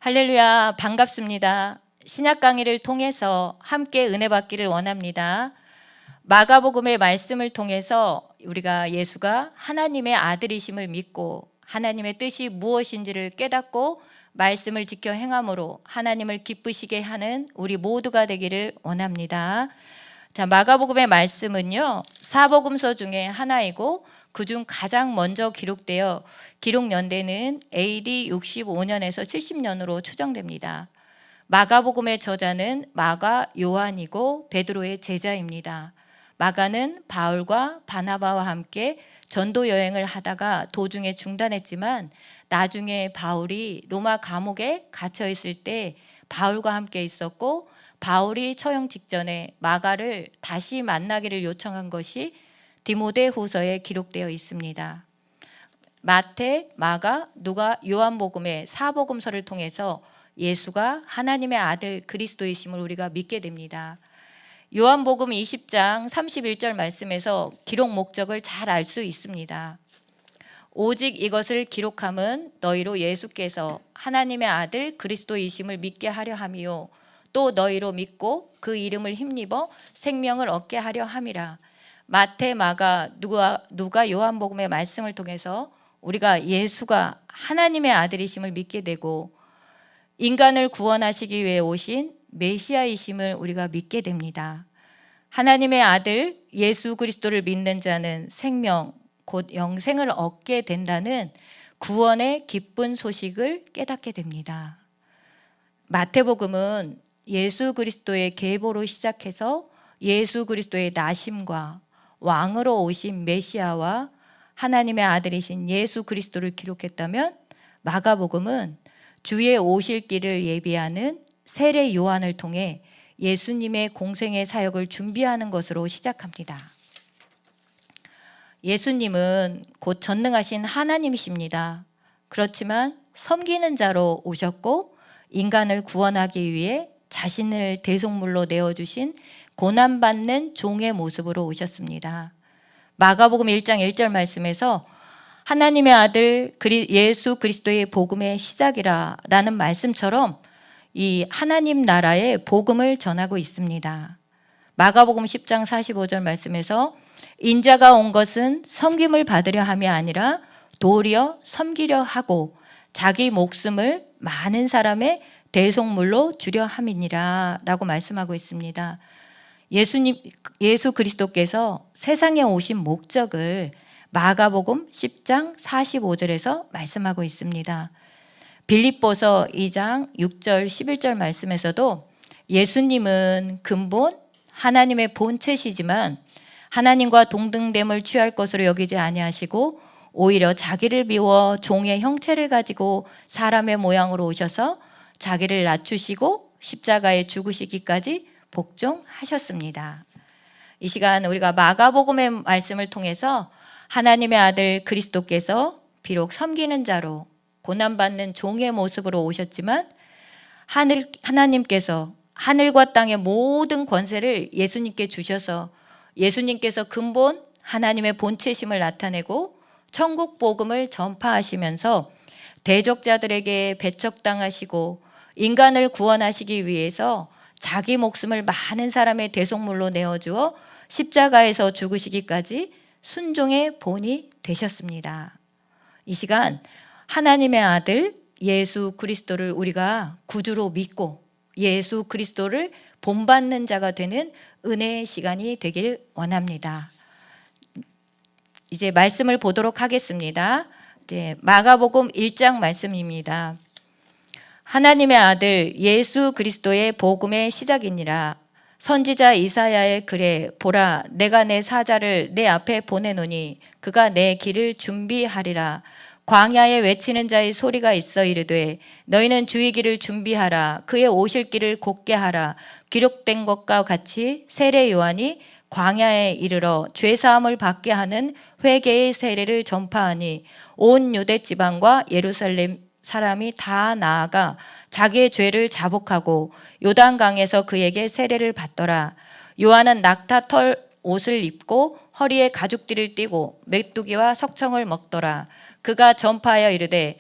할렐루야, 반갑습니다. 신약 강의를 통해서 함께 은혜 받기를 원합니다. 마가복음의 말씀을 통해서 우리가 예수가 하나님의 아들이심을 믿고 하나님의 뜻이 무엇인지를 깨닫고 말씀을 지켜 행함으로 하나님을 기쁘시게 하는 우리 모두가 되기를 원합니다. 자, 마가복음의 말씀은요, 사복음서 중에 하나이고 그중 가장 먼저 기록되어 기록 연대는 AD 65년에서 70년으로 추정됩니다. 마가복음의 저자는 마가 요한이고 베드로의 제자입니다. 마가는 바울과 바나바와 함께 전도 여행을 하다가 도중에 중단했지만 나중에 바울이 로마 감옥에 갇혀 있을 때 바울과 함께 있었고 바울이 처형 직전에 마가를 다시 만나기를 요청한 것이 디모데후서에 기록되어 있습니다. 마태, 마가, 누가, 요한복음의 사복음서를 통해서 예수가 하나님의 아들 그리스도이심을 우리가 믿게 됩니다. 요한복음 20장 31절 말씀에서 기록 목적을 잘 알 수 있습니다. 오직 이것을 기록함은 너희로 예수께서 하나님의 아들 그리스도이심을 믿게 하려 함이요 또 너희로 믿고 그 이름을 힘입어 생명을 얻게 하려 함이라. 마태, 마가, 누가 요한복음의 말씀을 통해서 우리가 예수가 하나님의 아들이심을 믿게 되고 인간을 구원하시기 위해 오신 메시아이심을 우리가 믿게 됩니다. 하나님의 아들 예수 그리스도를 믿는 자는 생명, 곧 영생을 얻게 된다는 구원의 기쁜 소식을 깨닫게 됩니다. 마태복음은 예수 그리스도의 계보로 시작해서 예수 그리스도의 나심과 왕으로 오신 메시아와 하나님의 아들이신 예수 그리스도를 기록했다면 마가복음은 주의 오실 길을 예비하는 세례 요한을 통해 예수님의 공생의 사역을 준비하는 것으로 시작합니다. 예수님은 곧 전능하신 하나님이십니다. 그렇지만 섬기는 자로 오셨고 인간을 구원하기 위해 자신을 대속물로 내어주신 고난받는 종의 모습으로 오셨습니다. 마가복음 1장 1절 말씀에서 하나님의 아들 예수 그리스도의 복음의 시작이라 라는 말씀처럼 이 하나님 나라의 복음을 전하고 있습니다. 마가복음 10장 45절 말씀에서 인자가 온 것은 섬김을 받으려 함이 아니라 도리어 섬기려 하고 자기 목숨을 많은 사람의 대속물로 주려 함이니라 라고 말씀하고 있습니다. 예수 그리스도께서 세상에 오신 목적을 마가복음 10장 45절에서 말씀하고 있습니다. 빌립보서 2장 6절 11절 말씀에서도 예수님은 근본 하나님의 본체시지만 하나님과 동등됨을 취할 것으로 여기지 아니하시고 오히려 자기를 비워 종의 형체를 가지고 사람의 모양으로 오셔서 자기를 낮추시고 십자가에 죽으시기까지 복종하셨습니다. 이 시간 우리가 마가복음의 말씀을 통해서 하나님의 아들 그리스도께서 비록 섬기는 자로 고난받는 종의 모습으로 오셨지만 하나님께서 하늘과 땅의 모든 권세를 예수님께 주셔서 예수님께서 근본 하나님의 본체심을 나타내고 천국 복음을 전파하시면서 대적자들에게 배척당하시고 인간을 구원하시기 위해서 자기 목숨을 많은 사람의 대속물로 내어주어 십자가에서 죽으시기까지 순종의 본이 되셨습니다. 이 시간 하나님의 아들 예수 그리스도를 우리가 구주로 믿고 예수 그리스도를 본받는 자가 되는 은혜의 시간이 되길 원합니다. 이제 말씀을 보도록 하겠습니다. 마가복음 1장 말씀입니다. 하나님의 아들 예수 그리스도의 복음의 시작이니라. 선지자 이사야의 글에 보라 내가 내 사자를 내 앞에 보내노니 그가 내 길을 준비하리라. 광야에 외치는 자의 소리가 있어 이르되 너희는 주의 길을 준비하라. 그의 오실 길을 곧게 하라. 기록된 것과 같이 세례 요한이 광야에 이르러 죄사함을 받게 하는 회개의 세례를 전파하니 온 유대 지방과 예루살렘 사람이 다 나아가 자기의 죄를 자복하고 요단강에서 그에게 세례를 받더라. 요한은 낙타털 옷을 입고 허리에 가죽띠를 띠고 메뚜기와 석청을 먹더라. 그가 전파하여 이르되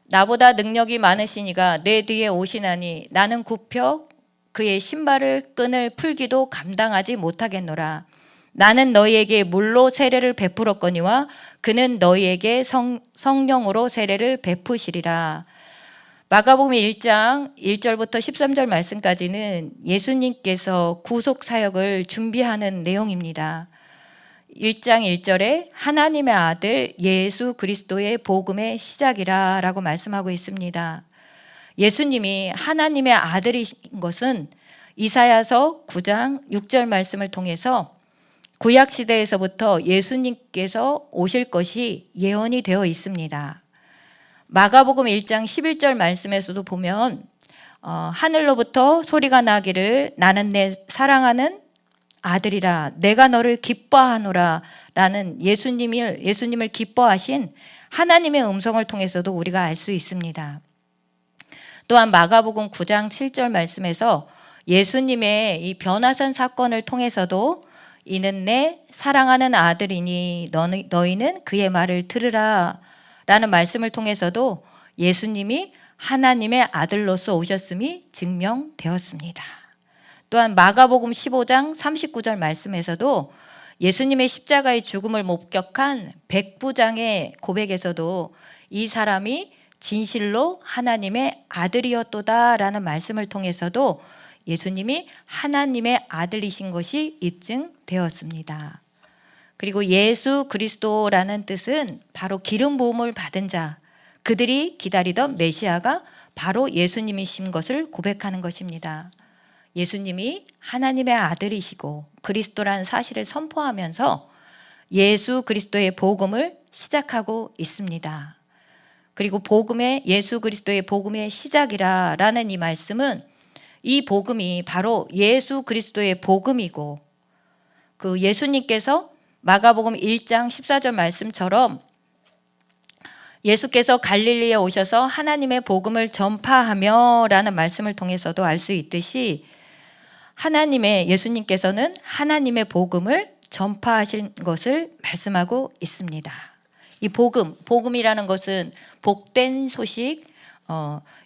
나보다 능력이 많으시니가 내 뒤에 오시나니 나는 굽혀 그의 신발을 끈을 풀기도 감당하지 못하겠노라. 나는 너희에게 물로 세례를 베풀었거니와 그는 너희에게 성령으로 세례를 베푸시리라. 마가복음 1장 1절부터 13절 말씀까지는 예수님께서 구속 사역을 준비하는 내용입니다. 1장 1절에 하나님의 아들 예수 그리스도의 복음의 시작이라 라고 말씀하고 있습니다. 예수님이 하나님의 아들이신 것은 이사야서 9장 6절 말씀을 통해서 구약시대에서부터 예수님께서 오실 것이 예언이 되어 있습니다. 마가복음 1장 11절 말씀에서도 보면 하늘로부터 소리가 나기를 나는 내 사랑하는 아들이라 내가 너를 기뻐하노라 라는 예수님을 기뻐하신 하나님의 음성을 통해서도 우리가 알 수 있습니다. 또한 마가복음 9장 7절 말씀에서 예수님의 이 변화산 사건을 통해서도 이는 내 사랑하는 아들이니 너희는 그의 말을 들으라 라는 말씀을 통해서도 예수님이 하나님의 아들로서 오셨음이 증명되었습니다. 또한 마가복음 15장 39절 말씀에서도 예수님의 십자가의 죽음을 목격한 백부장의 고백에서도 이 사람이 진실로 하나님의 아들이었도다 라는 말씀을 통해서도 예수님이 하나님의 아들이신 것이 입증되었습니다. 그리고 예수 그리스도라는 뜻은 바로 기름 부음을 받은 자, 그들이 기다리던 메시아가 바로 예수님이신 것을 고백하는 것입니다. 예수님이 하나님의 아들이시고 그리스도라는 사실을 선포하면서 예수 그리스도의 복음을 시작하고 있습니다. 그리고 예수 그리스도의 복음의 시작이라는 이 말씀은 이 복음이 바로 예수 그리스도의 복음이고 그 예수님께서 마가복음 1장 14절 말씀처럼 예수께서 갈릴리에 오셔서 하나님의 복음을 전파하며 라는 말씀을 통해서도 알 수 있듯이 예수님께서는 하나님의 복음을 전파하신 것을 말씀하고 있습니다. 이 복음이라는 것은 복된 소식,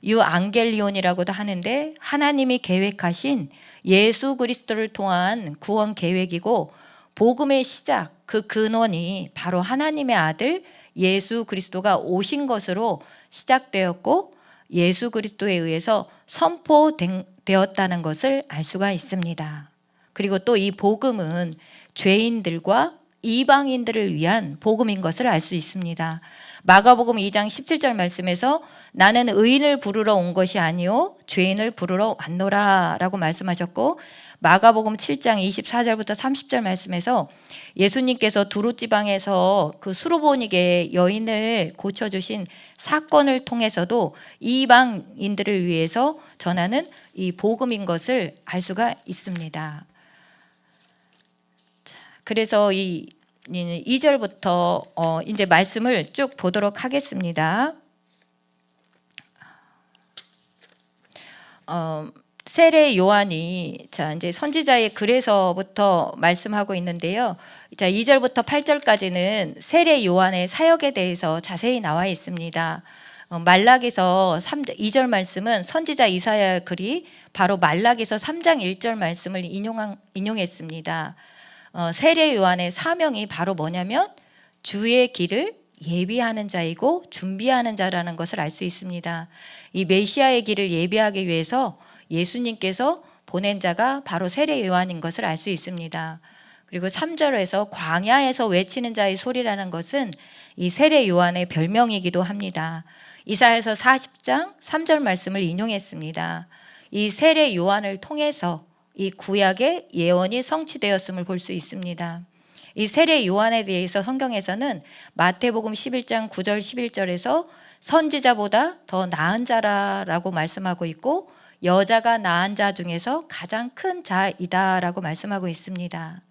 유앙겔리온이라고도 하는데 하나님이 계획하신 예수 그리스도를 통한 구원 계획이고 복음의 시작, 그 근원이 바로 하나님의 아들 예수 그리스도가 오신 것으로 시작되었고 예수 그리스도에 의해서 선포되었다는 것을 알 수가 있습니다. 그리고 또 이 복음은 죄인들과 이방인들을 위한 복음인 것을 알 수 있습니다. 마가복음 2장 17절 말씀에서 나는 의인을 부르러 온 것이 아니요 죄인을 부르러 왔노라 라고 말씀하셨고 마가복음 7장 24절부터 30절 말씀에서 예수님께서 두루 지방에서 그 수르보니게 여인을 고쳐주신 사건을 통해서도 이방인들을 위해서 전하는 이 복음인 것을 알 수가 있습니다. 그래서 이 2절부터 이제 말씀을 쭉 보도록 하겠습니다. 세례 요한이 이제 선지자의 글에서부터 말씀하고 있는데요. 2절부터 8절까지는 세례 요한의 사역에 대해서 자세히 나와 있습니다. 말라기서 2절 말씀은 선지자 이사야의 글이 바로 말라기서 3장 1절 말씀을 인용했습니다. 세례 요한의 사명이 바로 뭐냐면 주의 길을 예비하는 자이고 준비하는 자라는 것을 알 수 있습니다. 이 메시아의 길을 예비하기 위해서 예수님께서 보낸 자가 바로 세례 요한인 것을 알 수 있습니다. 그리고 3절에서 광야에서 외치는 자의 소리라는 것은 이 세례 요한의 별명이기도 합니다. 이사야서 40장 3절 말씀을 인용했습니다. 이 세례 요한을 통해서 이 구약의 예언이 성취되었음을 볼 수 있습니다. 이 세례 요한에 대해서 성경에서는 마태복음 11장 9절 11절에서 선지자보다 더 나은 자라라고 말씀하고 있고 여자가 낳은 자 중에서 가장 큰 자이다라고 말씀하고 있습니다.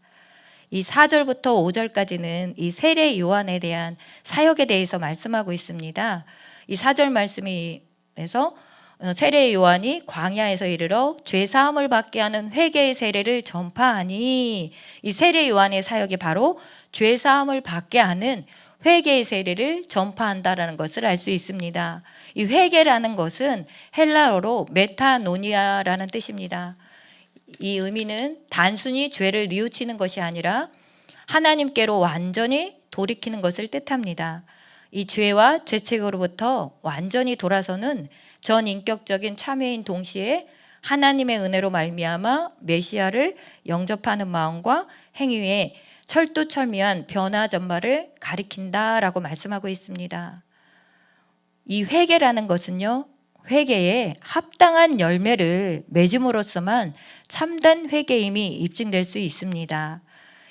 이 4절부터 5절까지는 이 세례 요한에 대한 사역에 대해서 말씀하고 있습니다. 이 4절 말씀에서 세례 요한이 광야에서 이르러 죄 사함을 받게 하는 회개의 세례를 전파하니 이 세례 요한의 사역이 바로 죄 사함을 받게 하는 회개의 세례를 전파한다라는 것을 알 수 있습니다. 이 회개라는 것은 헬라어로 메타노니아라는 뜻입니다. 이 의미는 단순히 죄를 뉘우치는 것이 아니라 하나님께로 완전히 돌이키는 것을 뜻합니다. 이 죄와 죄책으로부터 완전히 돌아서는 전인격적인 참회인 동시에 하나님의 은혜로 말미암아 메시아를 영접하는 마음과 행위에 철두철미한 변화 전말을 가리킨다라고 말씀하고 있습니다. 이 회개라는 것은요, 회개에 합당한 열매를 맺음으로써만 참된 회개임이 입증될 수 있습니다.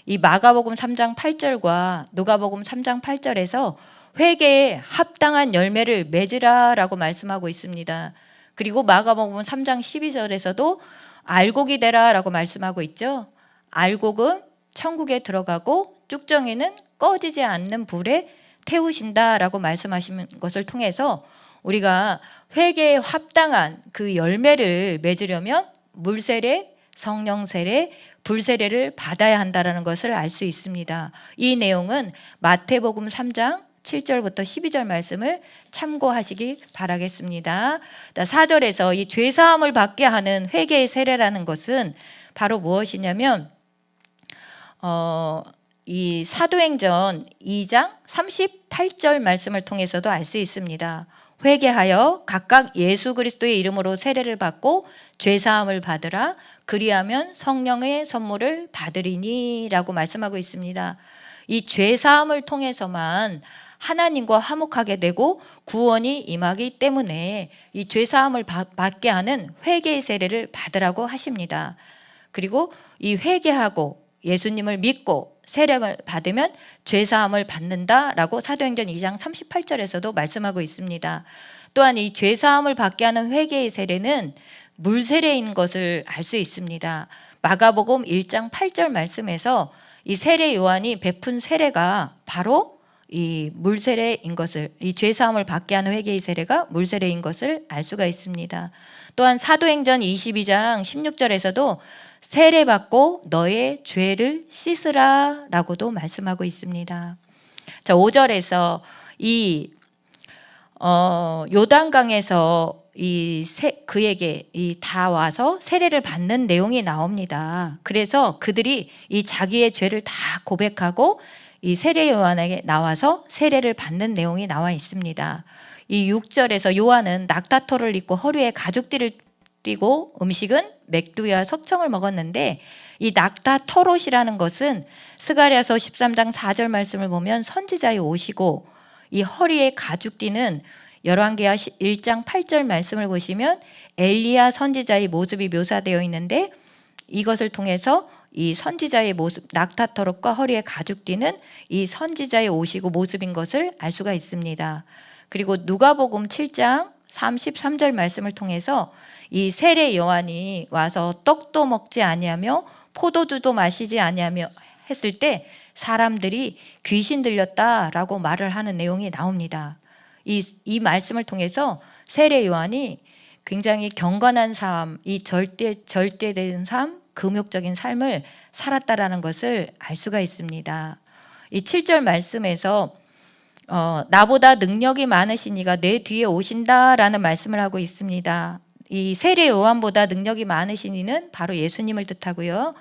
이 마가복음 3장 8절과 누가복음 3장 8절에서 회개에 합당한 열매를 맺으라라고 말씀하고 있습니다. 그리고 마가복음 3장 12절에서도 알곡이 되라라고 말씀하고 있죠. 알곡은 천국에 들어가고 쭉정이는 꺼지지 않는 불에 태우신다라고 말씀하신 것을 통해서 우리가 회개에 합당한 그 열매를 맺으려면 물세례, 성령세례, 불세례를 받아야 한다는 것을 알 수 있습니다. 이 내용은 마태복음 3장 7절부터 12절 말씀을 참고하시기 바라겠습니다. 4절에서 이 죄사함을 받게 하는 회개의 세례라는 것은 바로 무엇이냐면 이 사도행전 2장 38절 말씀을 통해서도 알 수 있습니다. 회개하여 각각 예수 그리스도의 이름으로 세례를 받고 죄사함을 받으라. 그리하면 성령의 선물을 받으리니 라고 말씀하고 있습니다. 이 죄사함을 통해서만 하나님과 화목하게 되고 구원이 임하기 때문에 이 죄사함을 받게 하는 회개의 세례를 받으라고 하십니다. 그리고 이 회개하고 예수님을 믿고 세례를 받으면 죄사함을 받는다라고 사도행전 2장 38절에서도 말씀하고 있습니다. 또한 이 죄사함을 받게 하는 회개의 세례는 물세례인 것을 알 수 있습니다. 마가복음 1장 8절 말씀에서 이 세례 요한이 베푼 세례가 바로 이 물세례인 것을, 이 죄사함을 받게 하는 회개의 세례가 물세례인 것을 알 수가 있습니다. 또한 사도행전 22장 16절에서도 세례받고 너의 죄를 씻으라 라고도 말씀하고 있습니다. 자, 5절에서 이 요단강에서 그에게 다 와서 세례를 받는 내용이 나옵니다. 그래서 그들이 이 자기의 죄를 다 고백하고 이 세례 요한에게 나와서 세례를 받는 내용이 나와 있습니다. 이 6절에서 요한은 낙타털을 입고 허리에 가죽띠를 띠고 음식은 맥두와 석청을 먹었는데 이 낙타털옷이라는 것은 스가랴서 13장 4절 말씀을 보면 선지자의 옷이고 이 허리에 가죽띠는 열왕기하 1장 8절 말씀을 보시면 엘리야 선지자의 모습이 묘사되어 있는데 이것을 통해서 이 선지자의 모습, 낙타털옷과 허리에 가죽띠는 이 선지자의 옷이고 모습인 것을 알 수가 있습니다. 그리고 누가복음 7장 33절 말씀을 통해서 이 세례 요한이 와서 떡도 먹지 아니하며 포도주도 마시지 아니하며 했을 때 사람들이 귀신 들렸다라고 말을 하는 내용이 나옵니다. 이 말씀을 통해서 세례 요한이 굉장히 경건한 삶, 이 절대된 삶, 금욕적인 삶을 살았다라는 것을 알 수가 있습니다. 이 7절 말씀에서 나보다 능력이 많으신 이가 내 뒤에 오신다라는 말씀을 하고 있습니다. 이 세례 요한보다 능력이 많으신 이는 바로 예수님을 뜻하고요.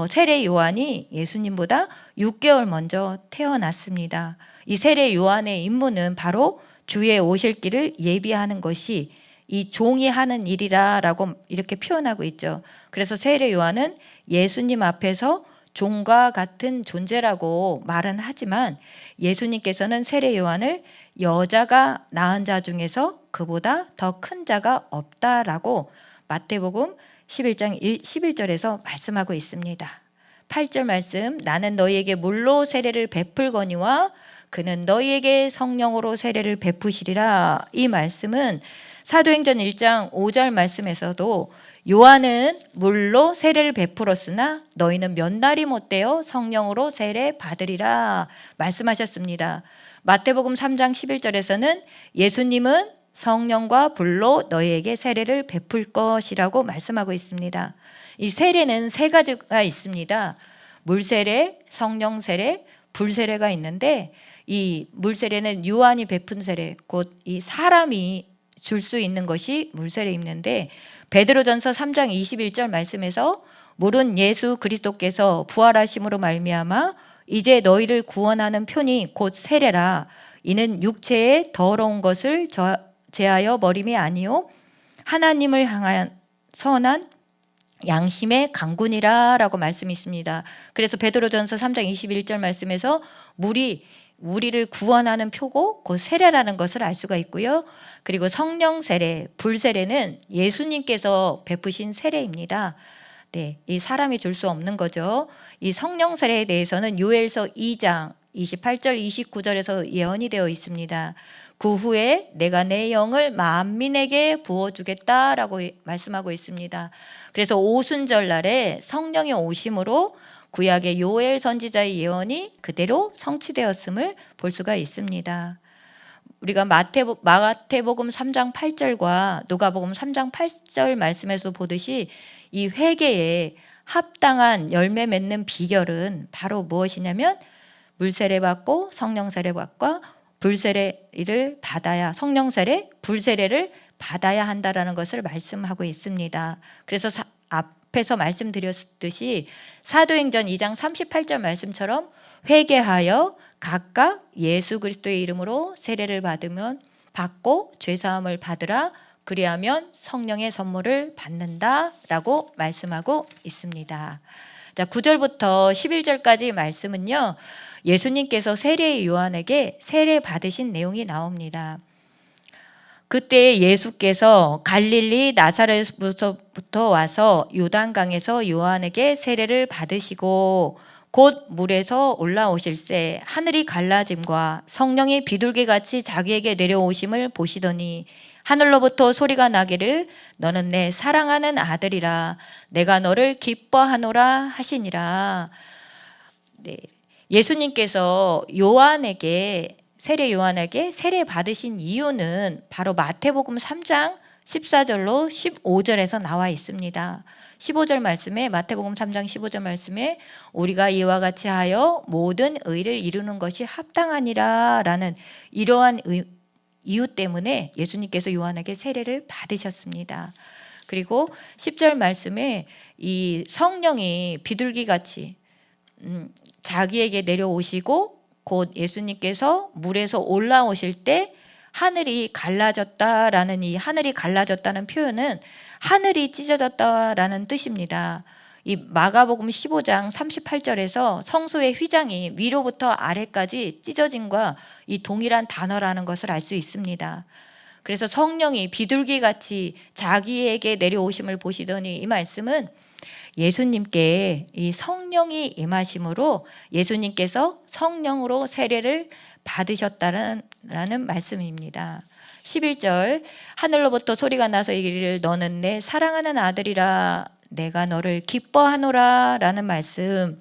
세례 요한이 예수님보다 6개월 먼저 태어났습니다. 이 세례 요한의 임무는 바로 주의 오실 길을 예비하는 것이 이 종이 하는 일이라고 이렇게 표현하고 있죠. 그래서 세례 요한은 예수님 앞에서 종과 같은 존재라고 말은 하지만 예수님께서는 세례 요한을 여자가 낳은 자 중에서 그보다 더 큰 자가 없다라고 마태복음 11장 11절에서 말씀하고 있습니다. 8절 말씀, 나는 너희에게 물로 세례를 베풀거니와 그는 너희에게 성령으로 세례를 베푸시리라. 이 말씀은 사도행전 1장 5절 말씀에서도 요한은 물로 세례를 베풀었으나 너희는 몇 날이 못되어 성령으로 세례 받으리라 말씀하셨습니다. 마태복음 3장 11절에서는 예수님은 성령과 불로 너희에게 세례를 베풀 것이라고 말씀하고 있습니다. 이 세례는 세 가지가 있습니다. 물세례, 성령세례, 불세례가 있는데 이 물세례는 요한이 베푼 세례, 곧 이 사람이 줄 수 있는 것이 물세례인데, 베드로전서 3장 21절 말씀에서 물은 예수 그리스도께서 부활하심으로 말미암아 이제 너희를 구원하는 표니 곧 세례라. 이는 육체의 더러운 것을 제하여 버림이 아니요 하나님을 향한 선한 양심의 강군이라 라고 말씀이 있습니다. 그래서 베드로전서 3장 21절 말씀에서 물이 우리를 구원하는 표고 곧 세례라는 것을 알 수가 있고요. 그리고 성령 세례, 불세례는 예수님께서 베푸신 세례입니다. 네, 이 사람이 줄 수 없는 거죠. 이 성령 세례에 대해서는 요엘서 2장 28절 29절에서 예언이 되어 있습니다. 그 후에 내가 내 영을 만민에게 부어주겠다라고 말씀하고 있습니다. 그래서 오순절 날에 성령의 오심으로 구약의 요엘 선지자의 예언이 그대로 성취되었음을 볼 수가 있습니다. 우리가 마태복음 3장 8절과 누가복음 3장 8절 말씀에서 보듯이 이 회개에 합당한 열매 맺는 비결은 바로 무엇이냐면 물세례 받고 성령 세례 받고 불세례를 받아야, 성령 세례, 불세례를 받아야 한다라는 것을 말씀하고 있습니다. 그래서 앞에서 말씀드렸듯이 사도행전 2장 38절 말씀처럼 회개하여 각각 예수 그리스도의 이름으로 세례를 받고 죄사함을 받으라. 그리하면 성령의 선물을 받는다라고 말씀하고 있습니다. 자, 9절부터 11절까지 말씀은요, 예수님께서 세례의 요한에게 세례 받으신 내용이 나옵니다. 그때 예수께서 갈릴리 나사렛부터 와서 요단강에서 요한에게 세례를 받으시고 곧 물에서 올라오실새 하늘이 갈라짐과 성령이 비둘기같이 자기에게 내려오심을 보시더니 하늘로부터 소리가 나기를 너는 내 사랑하는 아들이라 내가 너를 기뻐하노라 하시니라. 네. 예수님께서 세례 요한에게 세례 받으신 이유는 바로 마태복음 3장 14절로 15절에서 나와 있습니다. 15절 말씀에, 마태복음 3장 15절 말씀에 우리가 이와 같이 하여 모든 의를 이루는 것이 합당하니라 라는 이러한 이유 때문에 예수님께서 요한에게 세례를 받으셨습니다. 그리고 10절 말씀에 이 성령이 비둘기같이 자기에게 내려오시고 곧 예수님께서 물에서 올라오실 때 하늘이 갈라졌다라는, 이 하늘이 갈라졌다는 표현은 하늘이 찢어졌다라는 뜻입니다. 이 마가복음 15장 38절에서 성소의 휘장이 위로부터 아래까지 찢어짐과 이 동일한 단어라는 것을 알 수 있습니다. 그래서 성령이 비둘기같이 자기에게 내려오심을 보시더니, 이 말씀은 예수님께 이 성령이 임하심으로 예수님께서 성령으로 세례를 받으셨다는 말씀입니다. 11절 하늘로부터 소리가 나서 이르기를 너는 내 사랑하는 아들이라 내가 너를 기뻐하노라 라는 말씀은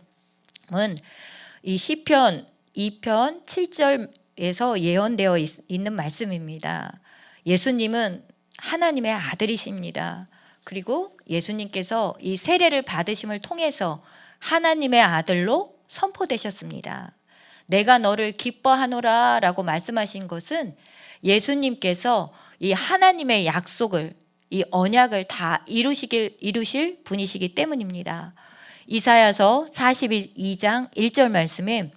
이 시편 2편 7절에서 예언되어 있는 말씀입니다. 예수님은 하나님의 아들이십니다. 그리고 예수님께서 이 세례를 받으심을 통해서 하나님의 아들로 선포되셨습니다. 내가 너를 기뻐하노라 라고 말씀하신 것은 예수님께서 이 하나님의 약속을, 이 언약을 다 이루실 분이시기 때문입니다. 이사야서 42장 1절 말씀에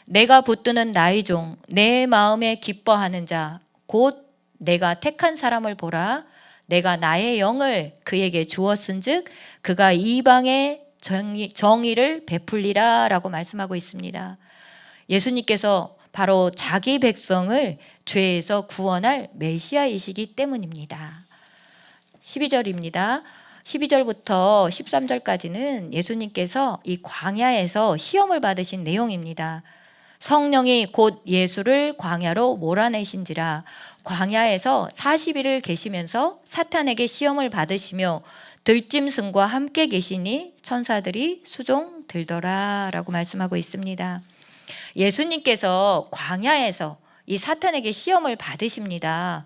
내가 붙드는 나의 종 내 마음에 기뻐하는 자 곧 내가 택한 사람을 보라. 내가 나의 영을 그에게 주었은즉 그가 이방의 정의를 베풀리라 라고 말씀하고 있습니다. 예수님께서 바로 자기 백성을 죄에서 구원할 메시아이시기 때문입니다. 12절입니다. 12절부터 13절까지는 예수님께서 이 광야에서 시험을 받으신 내용입니다. 성령이 곧 예수를 광야로 몰아내신지라 광야에서 40일을 계시면서 사탄에게 시험을 받으시며 들짐승과 함께 계시니 천사들이 수종 들더라 라고 말씀하고 있습니다. 예수님께서 광야에서 이 사탄에게 시험을 받으십니다.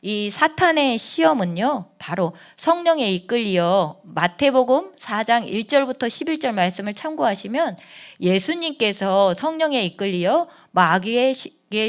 이 사탄의 시험은요, 바로 성령에 이끌려 마태복음 4장 1절부터 11절 말씀을 참고하시면 예수님께서 성령에 이끌려 마귀의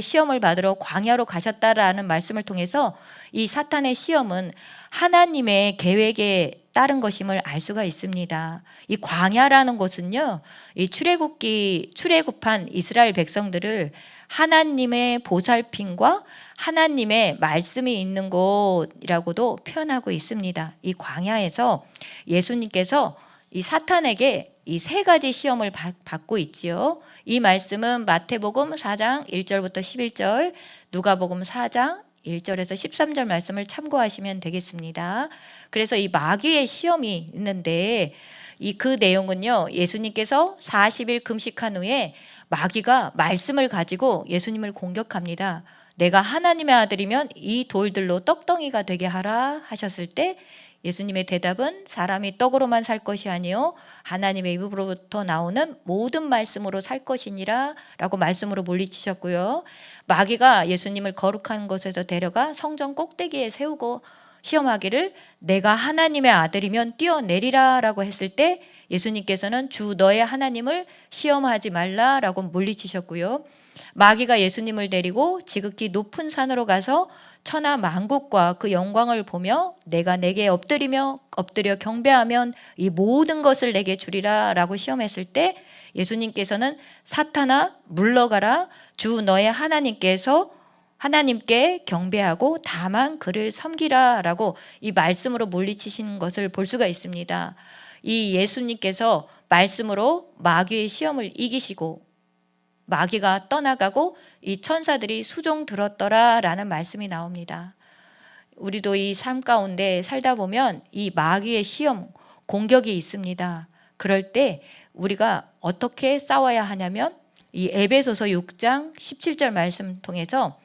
시험을 받으러 광야로 가셨다라는 말씀을 통해서 이 사탄의 시험은 하나님의 계획에 따른 것임을 알 수가 있습니다. 이 광야라는 곳은요, 이 출애굽한 이스라엘 백성들을 하나님의 보살핌과 하나님의 말씀이 있는 곳이라고도 표현하고 있습니다. 이 광야에서 예수님께서 이 사탄에게 이 세 가지 시험을 받고 있지요. 이 말씀은 마태복음 4장 1절부터 11절, 누가복음 4장 1절에서 13절 말씀을 참고하시면 되겠습니다. 그래서 이 마귀의 시험이 있는데 그 내용은요, 예수님께서 40일 금식한 후에 마귀가 말씀을 가지고 예수님을 공격합니다. 내가 하나님의 아들이면 이 돌들로 떡덩이가 되게 하라 하셨을 때 예수님의 대답은 사람이 떡으로만 살 것이 아니요 하나님의 입으로부터 나오는 모든 말씀으로 살 것이니라 라고 말씀으로 물리치셨고요. 마귀가 예수님을 거룩한 곳에서 데려가 성전 꼭대기에 세우고 시험하기를 내가 하나님의 아들이면 뛰어내리라 라고 했을 때 예수님께서는 주 너의 하나님을 시험하지 말라 라고 물리치셨고요. 마귀가 예수님을 데리고 지극히 높은 산으로 가서 천하 만국과 그 영광을 보며 내가 내게 엎드려 경배하면 이 모든 것을 내게 주리라 라고 시험했을 때 예수님께서는 사탄아 물러가라, 주 너의 하나님께 경배하고 다만 그를 섬기라 라고 이 말씀으로 물리치신 것을 볼 수가 있습니다. 이 예수님께서 말씀으로 마귀의 시험을 이기시고 마귀가 떠나가고 이 천사들이 수종 들었더라 라는 말씀이 나옵니다. 우리도 이 삶 가운데 살다 보면 이 마귀의 시험, 공격이 있습니다. 그럴 때 우리가 어떻게 싸워야 하냐면 이 에베소서 6장 17절 말씀 통해서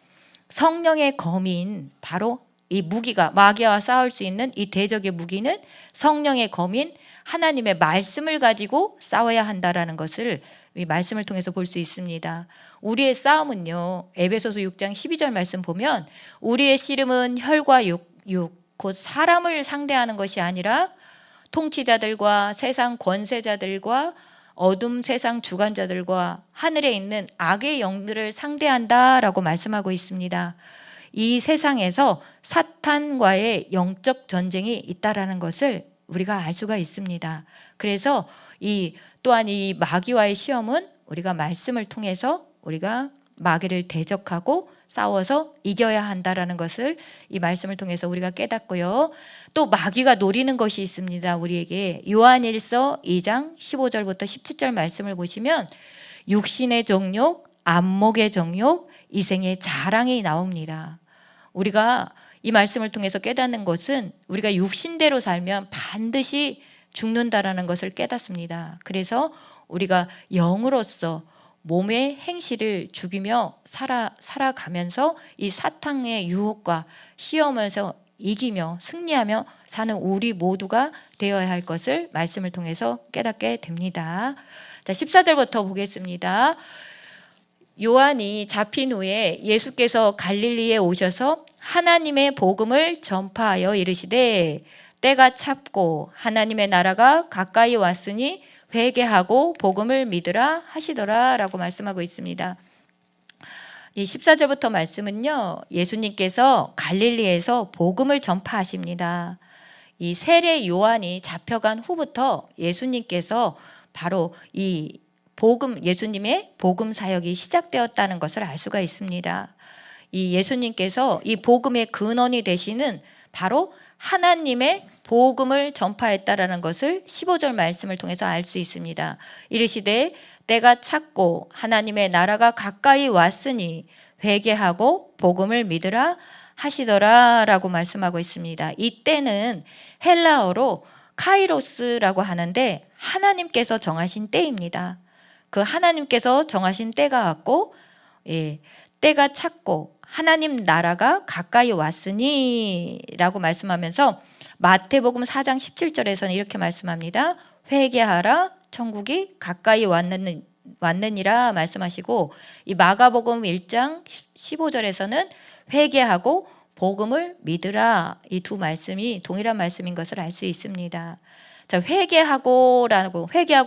성령의 검인, 바로 이 무기가 마귀와 싸울 수 있는 이 대적의 무기는 성령의 검인 하나님의 말씀을 가지고 싸워야 한다라는 것을 이 말씀을 통해서 볼 수 있습니다. 우리의 싸움은요, 에베소서 6장 12절 말씀 보면 우리의 씨름은 혈과 육, 곧 사람을 상대하는 것이 아니라 통치자들과 세상 권세자들과 어둠 세상 주관자들과 하늘에 있는 악의 영들을 상대한다라고 말씀하고 있습니다. 이 세상에서 사탄과의 영적 전쟁이 있다라는 것을 우리가 알 수가 있습니다. 그래서 또한 이 마귀와의 시험은 우리가 말씀을 통해서 우리가 마귀를 대적하고 싸워서 이겨야 한다라는 것을 이 말씀을 통해서 우리가 깨닫고요. 또 마귀가 노리는 것이 있습니다. 우리에게 요한일서 2장 15절부터 17절 말씀을 보시면 육신의 정욕, 안목의 정욕, 이생의 자랑이 나옵니다. 우리가 이 말씀을 통해서 깨닫는 것은 우리가 육신대로 살면 반드시 죽는다라는 것을 깨닫습니다. 그래서 우리가 영으로서 몸의 행실을 죽이며 살아가면서 이 사탄의 유혹과 시험에서 이기며 승리하며 사는 우리 모두가 되어야 할 것을 말씀을 통해서 깨닫게 됩니다. 자, 14절부터 보겠습니다. 요한이 잡힌 후에 예수께서 갈릴리에 오셔서 하나님의 복음을 전파하여 이르시되 때가 찼고 하나님의 나라가 가까이 왔으니 회개하고 복음을 믿으라 하시더라 라고 말씀하고 있습니다. 이 14절부터 말씀은요, 예수님께서 갈릴리에서 복음을 전파하십니다. 이 세례 요한이 잡혀간 후부터 예수님께서 바로 예수님의 복음 사역이 시작되었다는 것을 알 수가 있습니다. 이 예수님께서 이 복음의 근원이 되시는 바로 하나님의 복음을 전파했다라는 것을 15절 말씀을 통해서 알 수 있습니다. 이르시되 때가 찼고 하나님의 나라가 가까이 왔으니 회개하고 복음을 믿으라 하시더라 라고 말씀하고 있습니다. 이때는 헬라어로 카이로스라고 하는데 하나님께서 정하신 때입니다. 그 하나님께서 정하신 때가 왔고 때가 찼고 하나님 나라가 가까이 왔으니 라고 말씀하면서 마태복음 4장 17절에서는 이렇게 말씀합니다. 회개하라 천국이 가까이 왔느니라 말씀하시고 이 마가복음 1장 15절에서는 회개하고 복음을 믿으라. 이 두 말씀이 동일한 말씀인 것을 알 수 있습니다. 자, 회개하고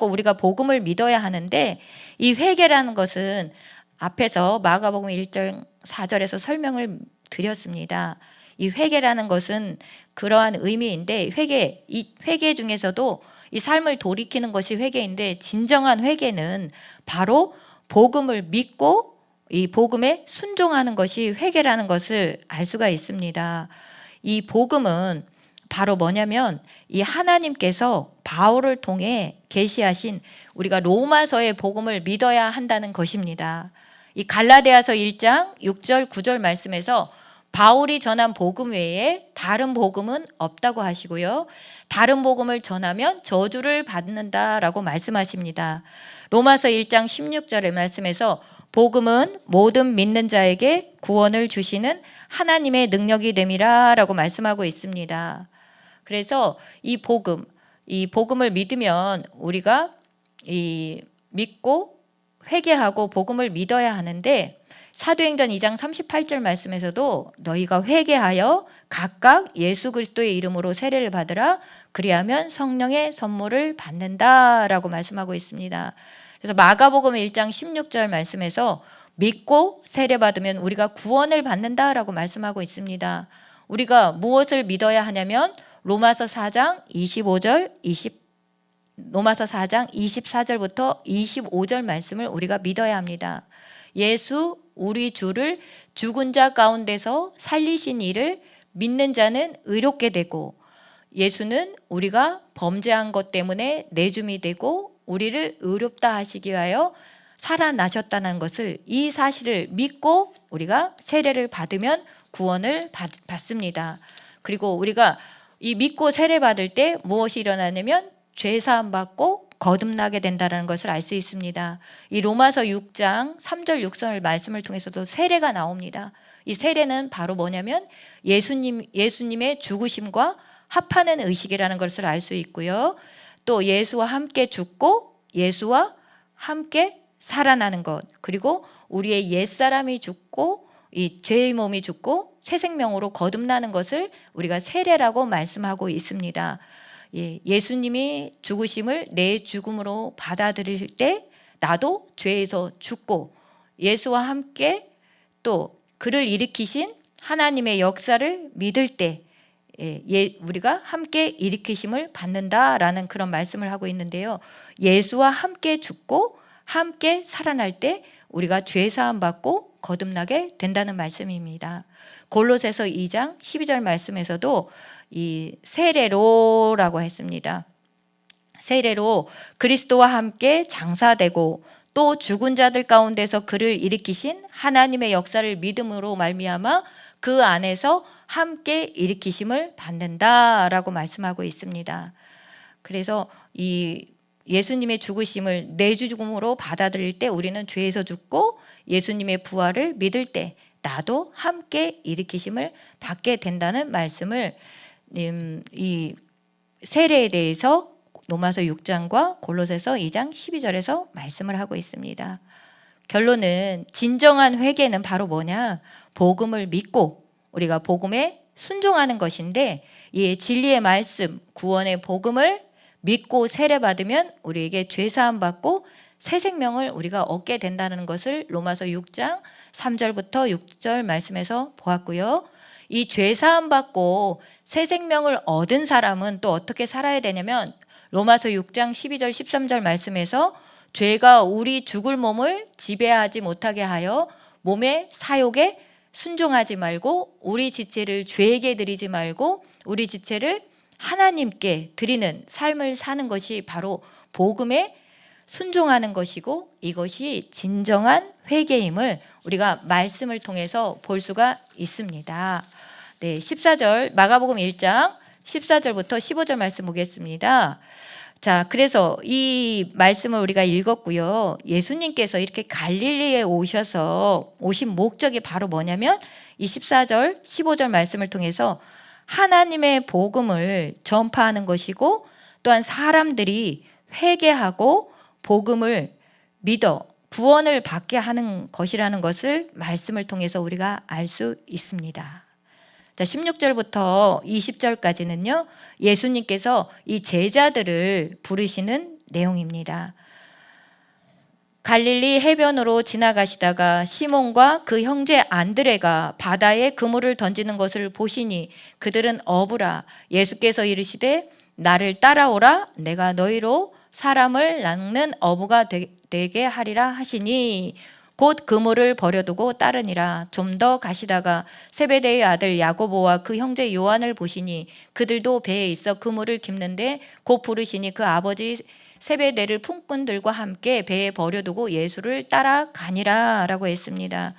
우리가 복음을 믿어야 하는데, 이 회개라는 것은 앞에서 마가복음 1장 4절에서 설명을 드렸습니다. 이 회개라는 것은 그러한 의미인데, 이 회개 중에서도 이 삶을 돌이키는 것이 회개인데, 진정한 회개는 바로 복음을 믿고 이 복음에 순종하는 것이 회개라는 것을 알 수가 있습니다. 이 복음은 바로 뭐냐면, 이 하나님께서 바울을 통해 계시하신 우리가 로마서의 복음을 믿어야 한다는 것입니다. 이 갈라디아서 1장 6절 9절 말씀에서 바울이 전한 복음 외에 다른 복음은 없다고 하시고요. 다른 복음을 전하면 저주를 받는다라고 말씀하십니다. 로마서 1장 16절의 말씀에서 복음은 모든 믿는 자에게 구원을 주시는 하나님의 능력이 됨이라라고 말씀하고 있습니다. 그래서 이 복음을 믿으면 우리가 믿고 회개하고 복음을 믿어야 하는데, 사도행전 2장 38절 말씀에서도 너희가 회개하여 각각 예수 그리스도의 이름으로 세례를 받으라, 그리하면 성령의 선물을 받는다라고 말씀하고 있습니다. 그래서 마가복음 1장 16절 말씀에서 믿고 세례 받으면 우리가 구원을 받는다라고 말씀하고 있습니다. 우리가 무엇을 믿어야 하냐면 로마서 4장 24절부터 25절 말씀을 우리가 믿어야 합니다. 예수 우리 주를 죽은 자 가운데서 살리신 이를 믿는 자는 의롭게 되고, 예수는 우리가 범죄한 것 때문에 내줌이 되고 우리를 의롭다 하시기 위하여 살아나셨다는 것을, 이 사실을 믿고 우리가 세례를 받으면 구원을 받습니다. 그리고 우리가 이 믿고 세례 받을 때 무엇이 일어나냐면 죄 사함 받고 거듭나게 된다는 것을 알 수 있습니다. 이 로마서 6장 3절 6절 말씀을 통해서도 세례가 나옵니다. 이 세례는 바로 뭐냐면 예수님의 죽으심과 합하는 의식이라는 것을 알 수 있고요. 또 예수와 함께 죽고 예수와 함께 살아나는 것, 그리고 우리의 옛사람이 죽고 이 죄의 몸이 죽고 새 생명으로 거듭나는 것을 우리가 세례라고 말씀하고 있습니다. 예수님이 죽으심을 내 죽음으로 받아들일 때 나도 죄에서 죽고, 예수와 함께 또 그를 일으키신 하나님의 역사를 믿을 때 우리가 함께 일으키심을 받는다라는 그런 말씀을 하고 있는데요. 예수와 함께 죽고 함께 살아날 때 우리가 죄 사함 받고 거듭나게 된다는 말씀입니다. 골로새서 2장 12절 말씀에서도 이 세례로라고 했습니다. 세례로 그리스도와 함께 장사되고 또 죽은 자들 가운데서 그를 일으키신 하나님의 역사를 믿음으로 말미암아 그 안에서 함께 일으키심을 받는다라고 말씀하고 있습니다. 그래서 이 예수님의 죽으심을 내 죽음으로 받아들일 때 우리는 죄에서 죽고, 예수님의 부활을 믿을 때 나도 함께 일으키심을 받게 된다는 말씀을 이 세례에 대해서 로마서 6장과 골로새서 2장 12절에서 말씀을 하고 있습니다. 결론은 진정한 회개는 바로 뭐냐? 복음을 믿고 우리가 복음에 순종하는 것인데, 이 진리의 말씀, 구원의 복음을 믿고 세례 받으면 우리에게 죄 사함 받고 새 생명을 우리가 얻게 된다는 것을 로마서 6장 3절부터 6절 말씀에서 보았고요. 이 죄 사함 받고 새 생명을 얻은 사람은 또 어떻게 살아야 되냐면 로마서 6장 12절 13절 말씀에서 죄가 우리 죽을 몸을 지배하지 못하게 하여 몸의 사욕에 순종하지 말고 우리 지체를 죄에게 드리지 말고 우리 지체를 하나님께 드리는 삶을 사는 것이 바로 복음에 순종하는 것이고, 이것이 진정한 회개임을 우리가 말씀을 통해서 볼 수가 있습니다. 14절 마가복음 1장 14절부터 15절 말씀 보겠습니다. 자, 그래서 이 말씀을 우리가 읽었고요. 예수님께서 이렇게 갈릴리에 오신 목적이 바로 뭐냐면 이 14절, 15절 말씀을 통해서 하나님의 복음을 전파하는 것이고, 또한 사람들이 회개하고 복음을 믿어 구원을 받게 하는 것이라는 것을 말씀을 통해서 우리가 알 수 있습니다. 자, 16절부터 20절까지는요. 예수님께서 이 제자들을 부르시는 내용입니다. 갈릴리 해변으로 지나가시다가 시몬과 그 형제 안드레가 바다에 그물을 던지는 것을 보시니 그들은 어부라. 예수께서 이르시되 나를 따라오라. 내가 너희로 사람을 낚는 어부가 되게 하리라 하시니 곧 그물을 버려두고 따르니라. 좀 더 가시다가 세베대의 아들 야고보와 그 형제 요한을 보시니 그들도 배에 있어 그물을 깁는데 곧 부르시니 그 아버지 세베대를 품꾼들과 함께 배에 버려두고 예수를 따라가니라 라고 했습니다.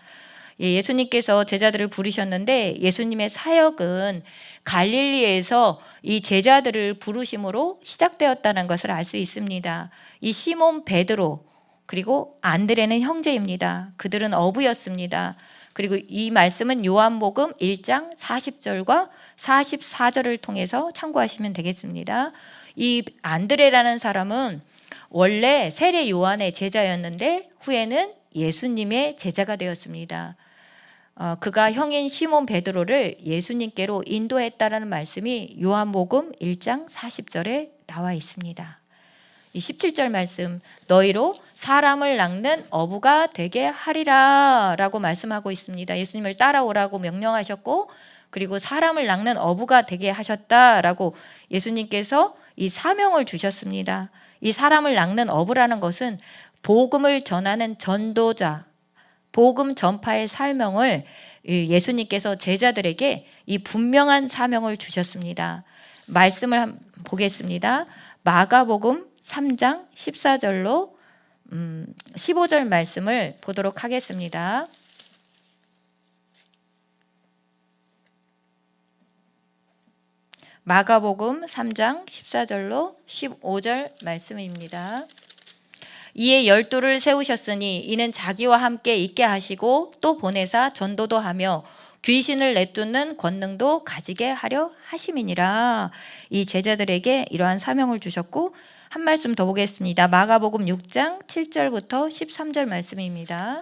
예수님께서 제자들을 부르셨는데 예수님의 사역은 갈릴리에서 이 제자들을 부르심으로 시작되었다는 것을 알 수 있습니다. 이 시몬 베드로 그리고 안드레는 형제입니다. 그들은 어부였습니다. 그리고 이 말씀은 요한복음 1장 40절과 44절을 통해서 참고하시면 되겠습니다. 이 안드레라는 사람은 원래 세례 요한의 제자였는데 후에는 예수님의 제자가 되었습니다. 그가 형인 시몬 베드로를 예수님께로 인도했다라는 말씀이 요한복음 1장 40절에 나와 있습니다. 이 17절 말씀, 너희로 사람을 낚는 어부가 되게 하리라 라고 말씀하고 있습니다. 예수님을 따라오라고 명령하셨고 그리고 사람을 낚는 어부가 되게 하셨다라고 예수님께서 이 사명을 주셨습니다. 이 사람을 낚는 어부라는 것은 복음을 전하는 전도자, 복음 전파의 사명을 예수님께서 제자들에게 이 분명한 사명을 주셨습니다. 말씀을 보겠습니다. 마가복음 3장 14절로 15절 말씀을 보도록 하겠습니다. 마가복음 3장 14절로 15절 말씀입니다. 이에 12를 세우셨으니 이는 자기와 함께 있게 하시고 또 보내사 전도도 하며 귀신을 내쫓는 권능도 가지게 하려 하심이니라. 이 제자들에게 이러한 사명을 주셨고 한 말씀 더 보겠습니다. 마가복음 6장 7절부터 13절 말씀입니다.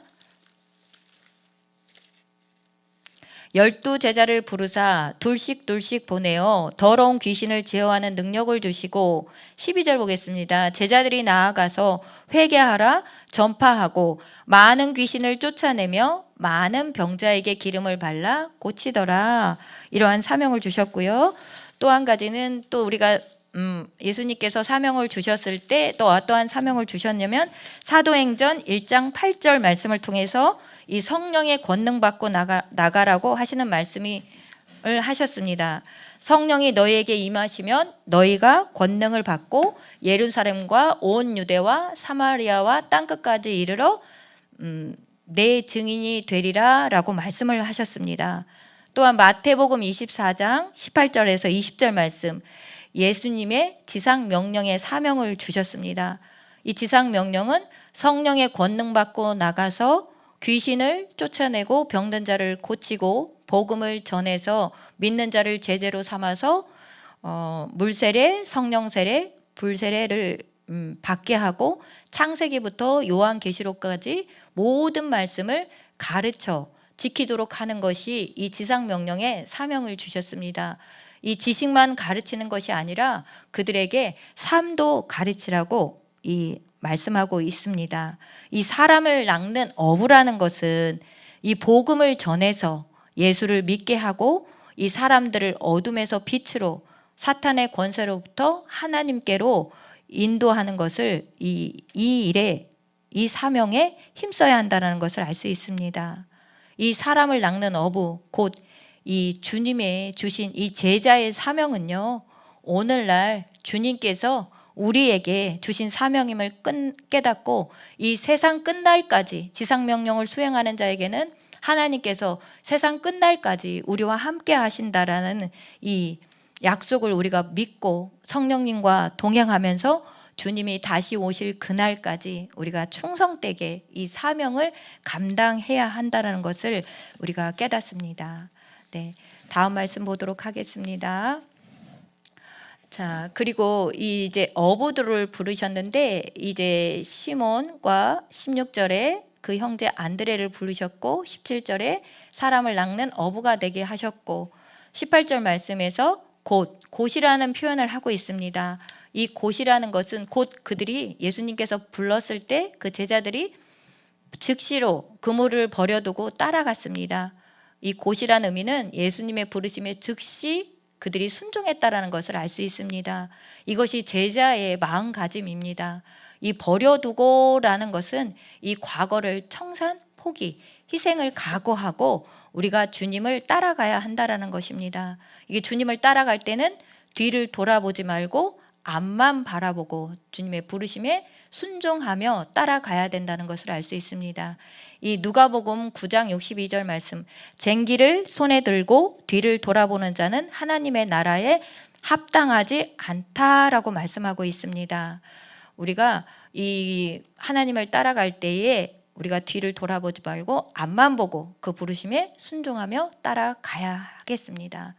12 제자를 부르사 둘씩 보내어 더러운 귀신을 제어하는 능력을 주시고 12절 보겠습니다. 제자들이 나아가서 회개하라 전파하고 많은 귀신을 쫓아내며 많은 병자에게 기름을 발라 고치더라. 이러한 사명을 주셨고요. 또 한 가지는 또 우리가 예수님께서 사명을 주셨을 때 또 어떠한 사명을 주셨냐면 사도행전 1장 8절 말씀을 통해서 이 성령의 권능 받고 나가라고 하시는 말씀을 하셨습니다. 성령이 너희에게 임하시면 너희가 권능을 받고 예루살렘과 온 유대와 사마리아와 땅끝까지 이르러 내 증인이 되리라 라고 말씀을 하셨습니다. 또한 마태복음 24장 18절에서 20절 말씀, 예수님의 지상 명령의 사명을 주셨습니다. 이 지상 명령은 성령의 권능 받고 나가서 귀신을 쫓아내고 병든 자를 고치고 복음을 전해서 믿는 자를 제자로 삼아서 물세례, 성령세례, 불세례를 받게 하고 창세기부터 요한계시록까지 모든 말씀을 가르쳐 지키도록 하는 것이 이 지상 명령의 사명을 주셨습니다. 이 지식만 가르치는 것이 아니라 그들에게 삶도 가르치라고 말씀하고 있습니다. 이 사람을 낚는 어부라는 것은 이 복음을 전해서 예수를 믿게 하고 이 사람들을 어둠에서 빛으로 사탄의 권세로부터 하나님께로 인도하는 것을 이 일에 이 사명에 힘써야 한다는 것을 알 수 있습니다. 이 사람을 낚는 어부 곧 이 주님의 주신 이 제자의 사명은요, 오늘날 주님께서 우리에게 주신 사명임을 깨닫고 이 세상 끝날까지 지상명령을 수행하는 자에게는 하나님께서 세상 끝날까지 우리와 함께 하신다라는 이 약속을 우리가 믿고 성령님과 동행하면서 주님이 다시 오실 그날까지 우리가 충성되게 이 사명을 감당해야 한다는 것을 우리가 깨닫습니다. 네, 다음 말씀 보도록 하겠습니다. 자, 그리고 이제 어부들을 부르셨는데 이제 시몬과 16절에 그 형제 안드레를 부르셨고 17절에 사람을 낚는 어부가 되게 하셨고 18절 말씀에서 곧이라는 표현을 하고 있습니다. 이 곧이라는 것은 곧 그들이 예수님께서 불렀을 때 그 제자들이 즉시로 그물을 버려두고 따라갔습니다. 이 곧이라는 의미는 예수님의 부르심에 즉시 그들이 순종했다라는 것을 알 수 있습니다. 이것이 제자의 마음가짐입니다. 이 버려두고라는 것은 이 과거를 청산, 포기, 희생을 각오하고 우리가 주님을 따라가야 한다라는 것입니다. 이게 주님을 따라갈 때는 뒤를 돌아보지 말고 앞만 바라보고 주님의 부르심에 순종하며 따라가야 된다는 것을 알 수 있습니다. 이 누가복음 9장 62절 말씀, 쟁기를 손에 들고 뒤를 돌아보는 자는 하나님의 나라에 합당하지 않다라고 말씀하고 있습니다. 우리가 이 하나님을 따라갈 때에 우리가 뒤를 돌아보지 말고 앞만 보고 그 부르심에 순종하며 따라가야 하겠습니다.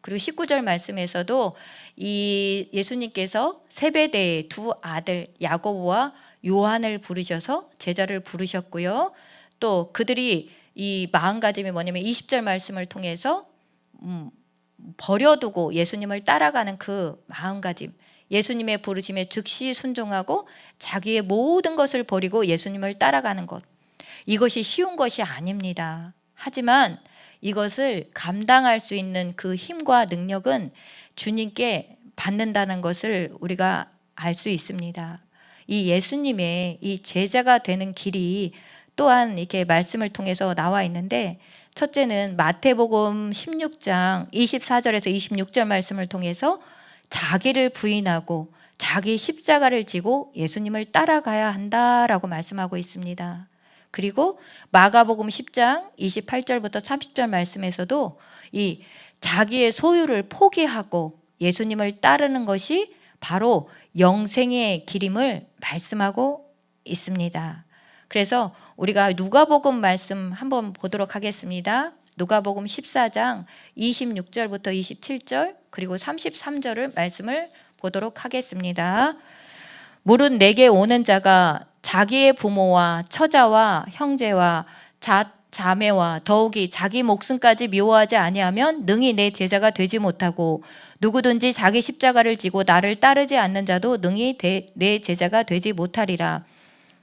그리고 19절 말씀에서도 이 예수님께서 세베대의 두 아들 야고보와 요한을 부르셔서 제자를 부르셨고요. 또 그들이 이 마음가짐이 뭐냐면 20절 말씀을 통해서 버려두고 예수님을 따라가는 그 마음가짐, 예수님의 부르심에 즉시 순종하고 자기의 모든 것을 버리고 예수님을 따라가는 것, 이것이 쉬운 것이 아닙니다. 하지만 이것을 감당할 수 있는 그 힘과 능력은 주님께 받는다는 것을 우리가 알 수 있습니다. 이 예수님의 이 제자가 되는 길이 또한 이렇게 말씀을 통해서 나와 있는데, 첫째는 마태복음 16장 24절에서 26절 말씀을 통해서 자기를 부인하고 자기 십자가를 지고 예수님을 따라가야 한다라고 말씀하고 있습니다. 그리고 마가복음 10장 28절부터 30절 말씀에서도 이 자기의 소유를 포기하고 예수님을 따르는 것이 바로 영생의 길임을 말씀하고 있습니다. 그래서 우리가 누가복음 말씀 한번 보도록 하겠습니다. 누가복음 14장 26절부터 27절 그리고 33절을 말씀을 보도록 하겠습니다. 무릇 내게 오는 자가 자기의 부모와 처자와 형제와 자매와 더욱이 자기 목숨까지 미워하지 아니하면 능히 내 제자가 되지 못하고, 누구든지 자기 십자가를 지고 나를 따르지 않는 자도 능히 내 제자가 되지 못하리라.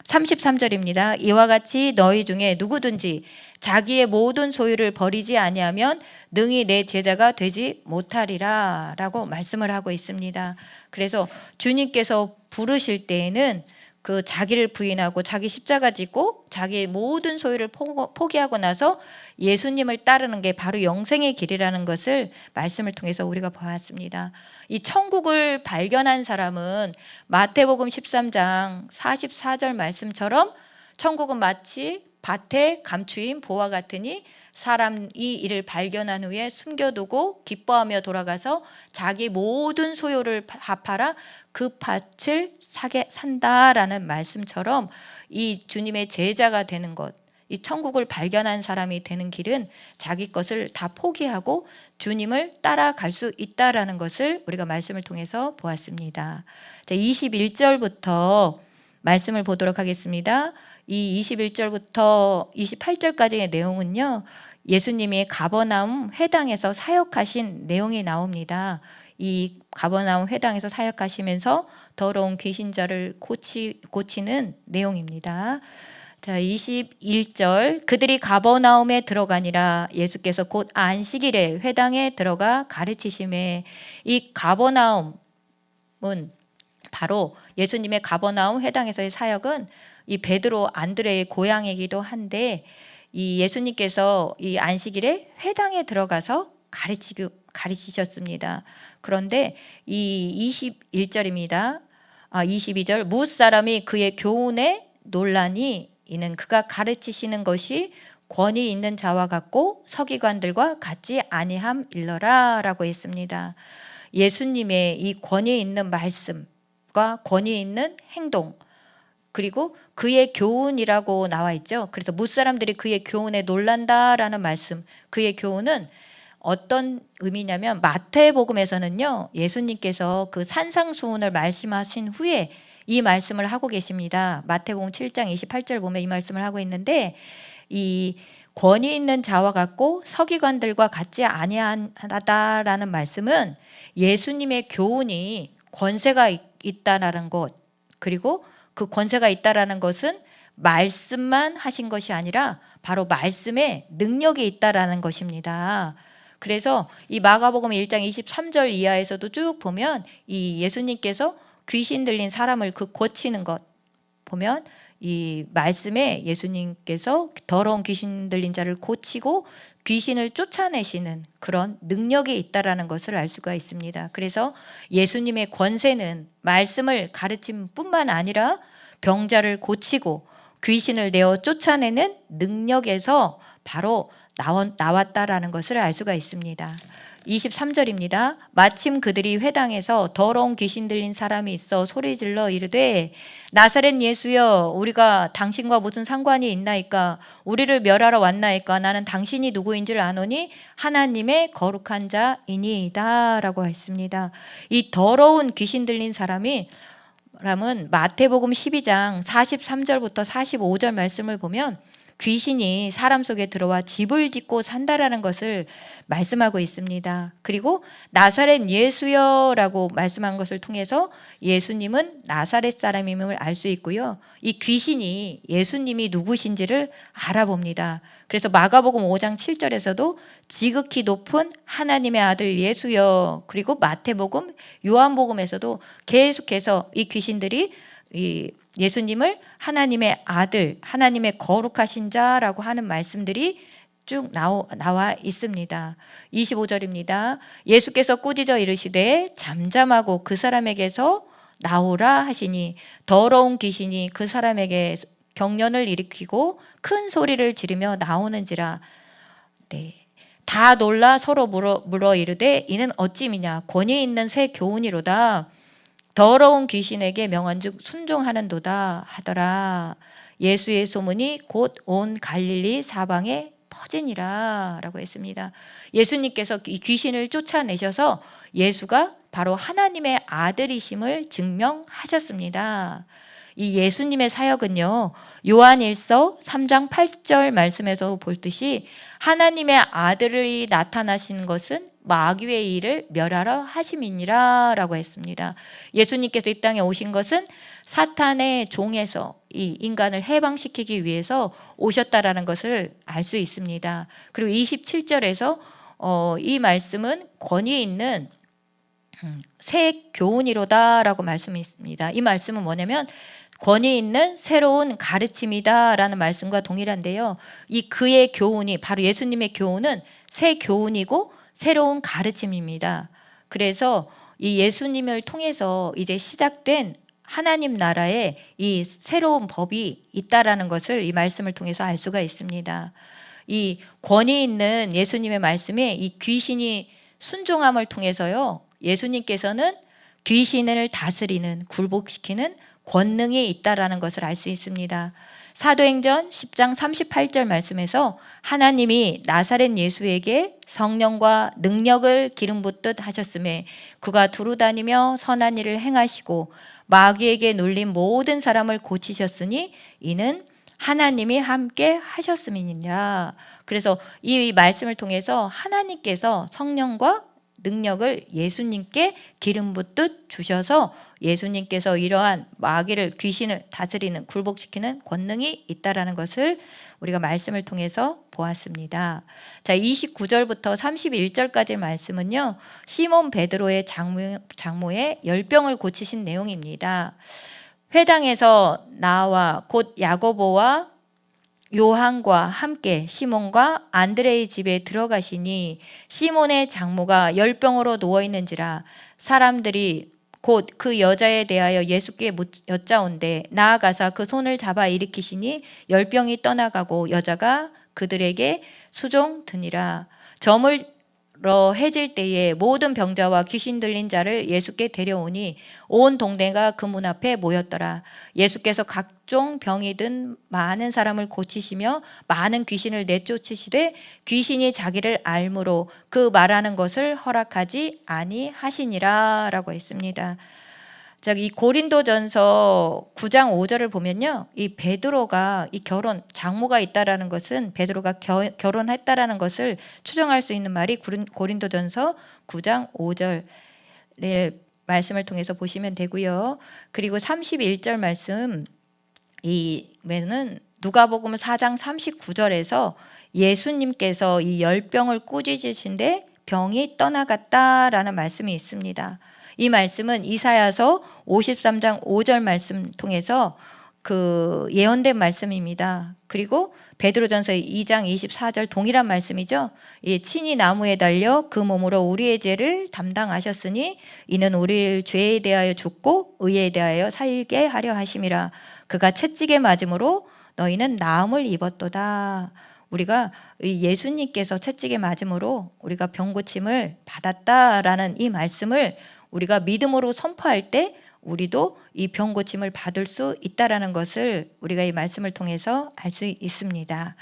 33절입니다. 이와 같이 너희 중에 누구든지 자기의 모든 소유를 버리지 아니하면 능히 내 제자가 되지 못하리라 라고 말씀을 하고 있습니다. 그래서 주님께서 부르실 때에는 그 자기를 부인하고 자기 십자가 지고 자기의 모든 소유를 포기하고 나서 예수님을 따르는 게 바로 영생의 길이라는 것을 말씀을 통해서 우리가 보았습니다. 이 천국을 발견한 사람은 마태복음 13장 44절 말씀처럼 천국은 마치 밭에 감추인 보와 같으니 사람이 이를 발견한 후에 숨겨두고 기뻐하며 돌아가서 자기 모든 소유를 합하라 그 밭을 산다라는 말씀처럼 이 주님의 제자가 되는 것, 이 천국을 발견한 사람이 되는 길은 자기 것을 다 포기하고 주님을 따라갈 수 있다라는 것을 우리가 말씀을 통해서 보았습니다. 자, 21절부터 말씀을 보도록 하겠습니다. 이 21절부터 28절까지의 내용은요, 예수님이 가버나움 회당에서 사역하신 내용이 나옵니다. 이 가버나움 회당에서 사역하시면서 더러운 귀신자를 고치는 내용입니다. 자, 21절, 그들이 가버나움에 들어가니라. 예수께서 곧 안식일에 회당에 들어가 가르치심에. 이 가버나움은 바로 예수님의 가버나움 회당에서의 사역은 이 베드로 안드레의 고향이기도 한데, 이 예수님께서 이 안식일에 회당에 들어가서 가르치셨습니다. 그런데 이 21절입니다. 22절, 무사람이 그의 교훈에 논란이 이는 그가 가르치시는 것이 권위 있는 자와 같고 서기관들과 같지 아니함 일러라 라고 했습니다. 예수님의 이 권위 있는 말씀과 권위 있는 행동, 그리고 그의 교훈이라고 나와 있죠. 그래서 무사람들이 그의 교훈에 놀란다라는 말씀, 그의 교훈은 어떤 의미냐면 마태복음에서는요, 예수님께서 그 산상수훈을 말씀하신 후에 이 말씀을 하고 계십니다. 마태복음 7장 28절 보면 이 말씀을 하고 있는데, 이 권위 있는 자와 같고 서기관들과 같지 아니하다라는 말씀은 예수님의 교훈이 권세가 있다라는 것, 그리고 그 권세가 있다라는 것은 말씀만 하신 것이 아니라 바로 말씀에 능력이 있다라는 것입니다. 그래서 이 마가복음 1장 23절 이하에서도 쭉 보면 이 예수님께서 귀신 들린 사람을 고치는 것 보면 이 말씀에 예수님께서 더러운 귀신 들린 자를 고치고 귀신을 쫓아내시는 그런 능력이 있다라는 것을 알 수가 있습니다. 그래서 예수님의 권세는 말씀을 가르침뿐만 아니라 병자를 고치고 귀신을 내어 쫓아내는 능력에서 바로 나왔다라는 것을 알 수가 있습니다. 23절입니다. 마침 그들이 회당에서 더러운 귀신 들린 사람이 있어 소리질러 이르되 나사렛 예수여 우리가 당신과 무슨 상관이 있나이까 우리를 멸하러 왔나이까 나는 당신이 누구인 줄 아노니 하나님의 거룩한 자이니이다 라고 했습니다. 이 더러운 귀신 들린 사람은 마태복음 12장 43절부터 45절 말씀을 보면 귀신이 사람 속에 들어와 집을 짓고 산다라는 것을 말씀하고 있습니다. 그리고 나사렛 예수여라고 말씀한 것을 통해서 예수님은 나사렛 사람임을 알 수 있고요. 이 귀신이 예수님이 누구신지를 알아봅니다. 그래서 마가복음 5장 7절에서도 지극히 높은 하나님의 아들 예수여, 그리고 마태복음, 요한복음에서도 계속해서 이 귀신들이 예수님을 하나님의 아들, 하나님의 거룩하신 자라고 하는 말씀들이 쭉 나와 있습니다. 25절입니다. 예수께서 꾸짖어 이르시되 잠잠하고 그 사람에게서 나오라 하시니 더러운 귀신이 그 사람에게 경련을 일으키고 큰 소리를 지르며 나오는지라. 네. 다 놀라 서로 물어 이르되 이는 어찌미냐 권위 있는 새 교훈이로다. 더러운 귀신에게 명한즉 순종하는도다 하더라. 예수의 소문이 곧 온 갈릴리 사방에 퍼지니라 라고 했습니다. 예수님께서 이 귀신을 쫓아내셔서 예수가 바로 하나님의 아들이심을 증명하셨습니다. 이 예수님의 사역은요, 요한일서 3장 8절 말씀에서 볼 듯이 하나님의 아들이 나타나신 것은 마귀의 일을 멸하러 하심이니라 라고 했습니다. 예수님께서 이 땅에 오신 것은 사탄의 종에서 이 인간을 해방시키기 위해서 오셨다라는 것을 알 수 있습니다. 그리고 27절에서 이 말씀은 권위 있는 새 교훈이로다 라고 말씀이 있습니다. 이 말씀은 뭐냐면 권위 있는 새로운 가르침이다 라는 말씀과 동일한데요. 이 그의 교훈이 바로 예수님의 교훈은 새 교훈이고 새로운 가르침입니다. 그래서 이 예수님을 통해서 이제 시작된 하나님 나라에 이 새로운 법이 있다라는 것을 이 말씀을 통해서 알 수가 있습니다. 이 권위 있는 예수님의 말씀에 이 귀신이 순종함을 통해서요, 예수님께서는 귀신을 다스리는, 굴복시키는 권능이 있다라는 것을 알 수 있습니다. 사도행전 10장 38절 말씀에서 하나님이 나사렛 예수에게 성령과 능력을 기름 붓듯 하셨음에 그가 두루다니며 선한 일을 행하시고 마귀에게 눌린 모든 사람을 고치셨으니 이는 하나님이 함께 하셨음이니라. 그래서 이 말씀을 통해서 하나님께서 성령과 능력을 예수님께 기름 붓듯 주셔서 예수님께서 이러한 마귀를, 귀신을 다스리는, 굴복시키는 권능이 있다라는 것을 우리가 말씀을 통해서 보았습니다. 자, 29절부터 31절까지 말씀은요, 시몬 베드로의 장모의 열병을 고치신 내용입니다. 회당에서 나와 곧 야고보와 요한과 함께 시몬과 안드레의 집에 들어가시니 시몬의 장모가 열병으로 누워있는지라 사람들이 곧 그 여자에 대하여 예수께 여짜온대 나아가사 그 손을 잡아 일으키시니 열병이 떠나가고 여자가 그들에게 수종드니라. 저물러 해질 때에 모든 병자와 귀신 들린 자를 예수께 데려오니 온 동네가 그 문 앞에 모였더라. 예수께서 각종 병이 든 많은 사람을 고치시며 많은 귀신을 내쫓으시되 귀신이 자기를 알므로 그 말하는 것을 허락하지 아니하시니라 라고 했습니다. 자, 이 고린도전서 9장 5절을 보면요, 이 베드로가 이 결혼 장모가 있다라는 것은 베드로가 결혼했다라는 것을 추정할 수 있는 말이 고린도전서 9장 5절의 말씀을 통해서 보시면 되고요. 그리고 31절 말씀 이면은 누가복음 4장 39절에서 예수님께서 이 열병을 꾸짖으신데 병이 떠나갔다라는 말씀이 있습니다. 이 말씀은 이사야서 53장 5절 말씀 통해서 그 예언된 말씀입니다. 그리고 베드로전서 2장 24절 동일한 말씀이죠. 친히 나무에 달려 그 몸으로 우리의 죄를 담당하셨으니 이는 우리를 죄에 대하여 죽고 의에 대하여 살게 하려 하심이라. 그가 채찍에 맞음으로 너희는 나음을 입었도다. 우리가 예수님께서 채찍에 맞음으로 우리가 병 고침을 받았다라는 이 말씀을 우리가 믿음으로 선포할 때 우리도 이 병 고침을 받을 수 있다라는 것을 우리가 이 말씀을 통해서 알 수 있습니다.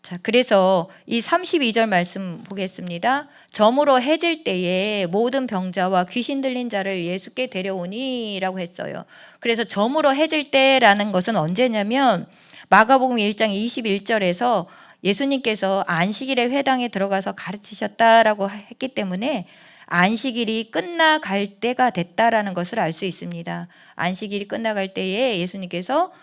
자, 그래서 이 32절 말씀 보겠습니다. 저물어 해질 때에 모든 병자와 귀신 들린 자를 예수께 데려오니라고 했어요. 그래서 저물어 해질 때라는 것은 언제냐면 마가복음 1장 21절에서 예수님께서 안식일에 회당에 들어가서 가르치셨다라고 했기 때문에 안식일이 끝나갈 때가 됐다라는 것을 알 수 있습니다. 안식일이 끝나갈 때에 예수님께서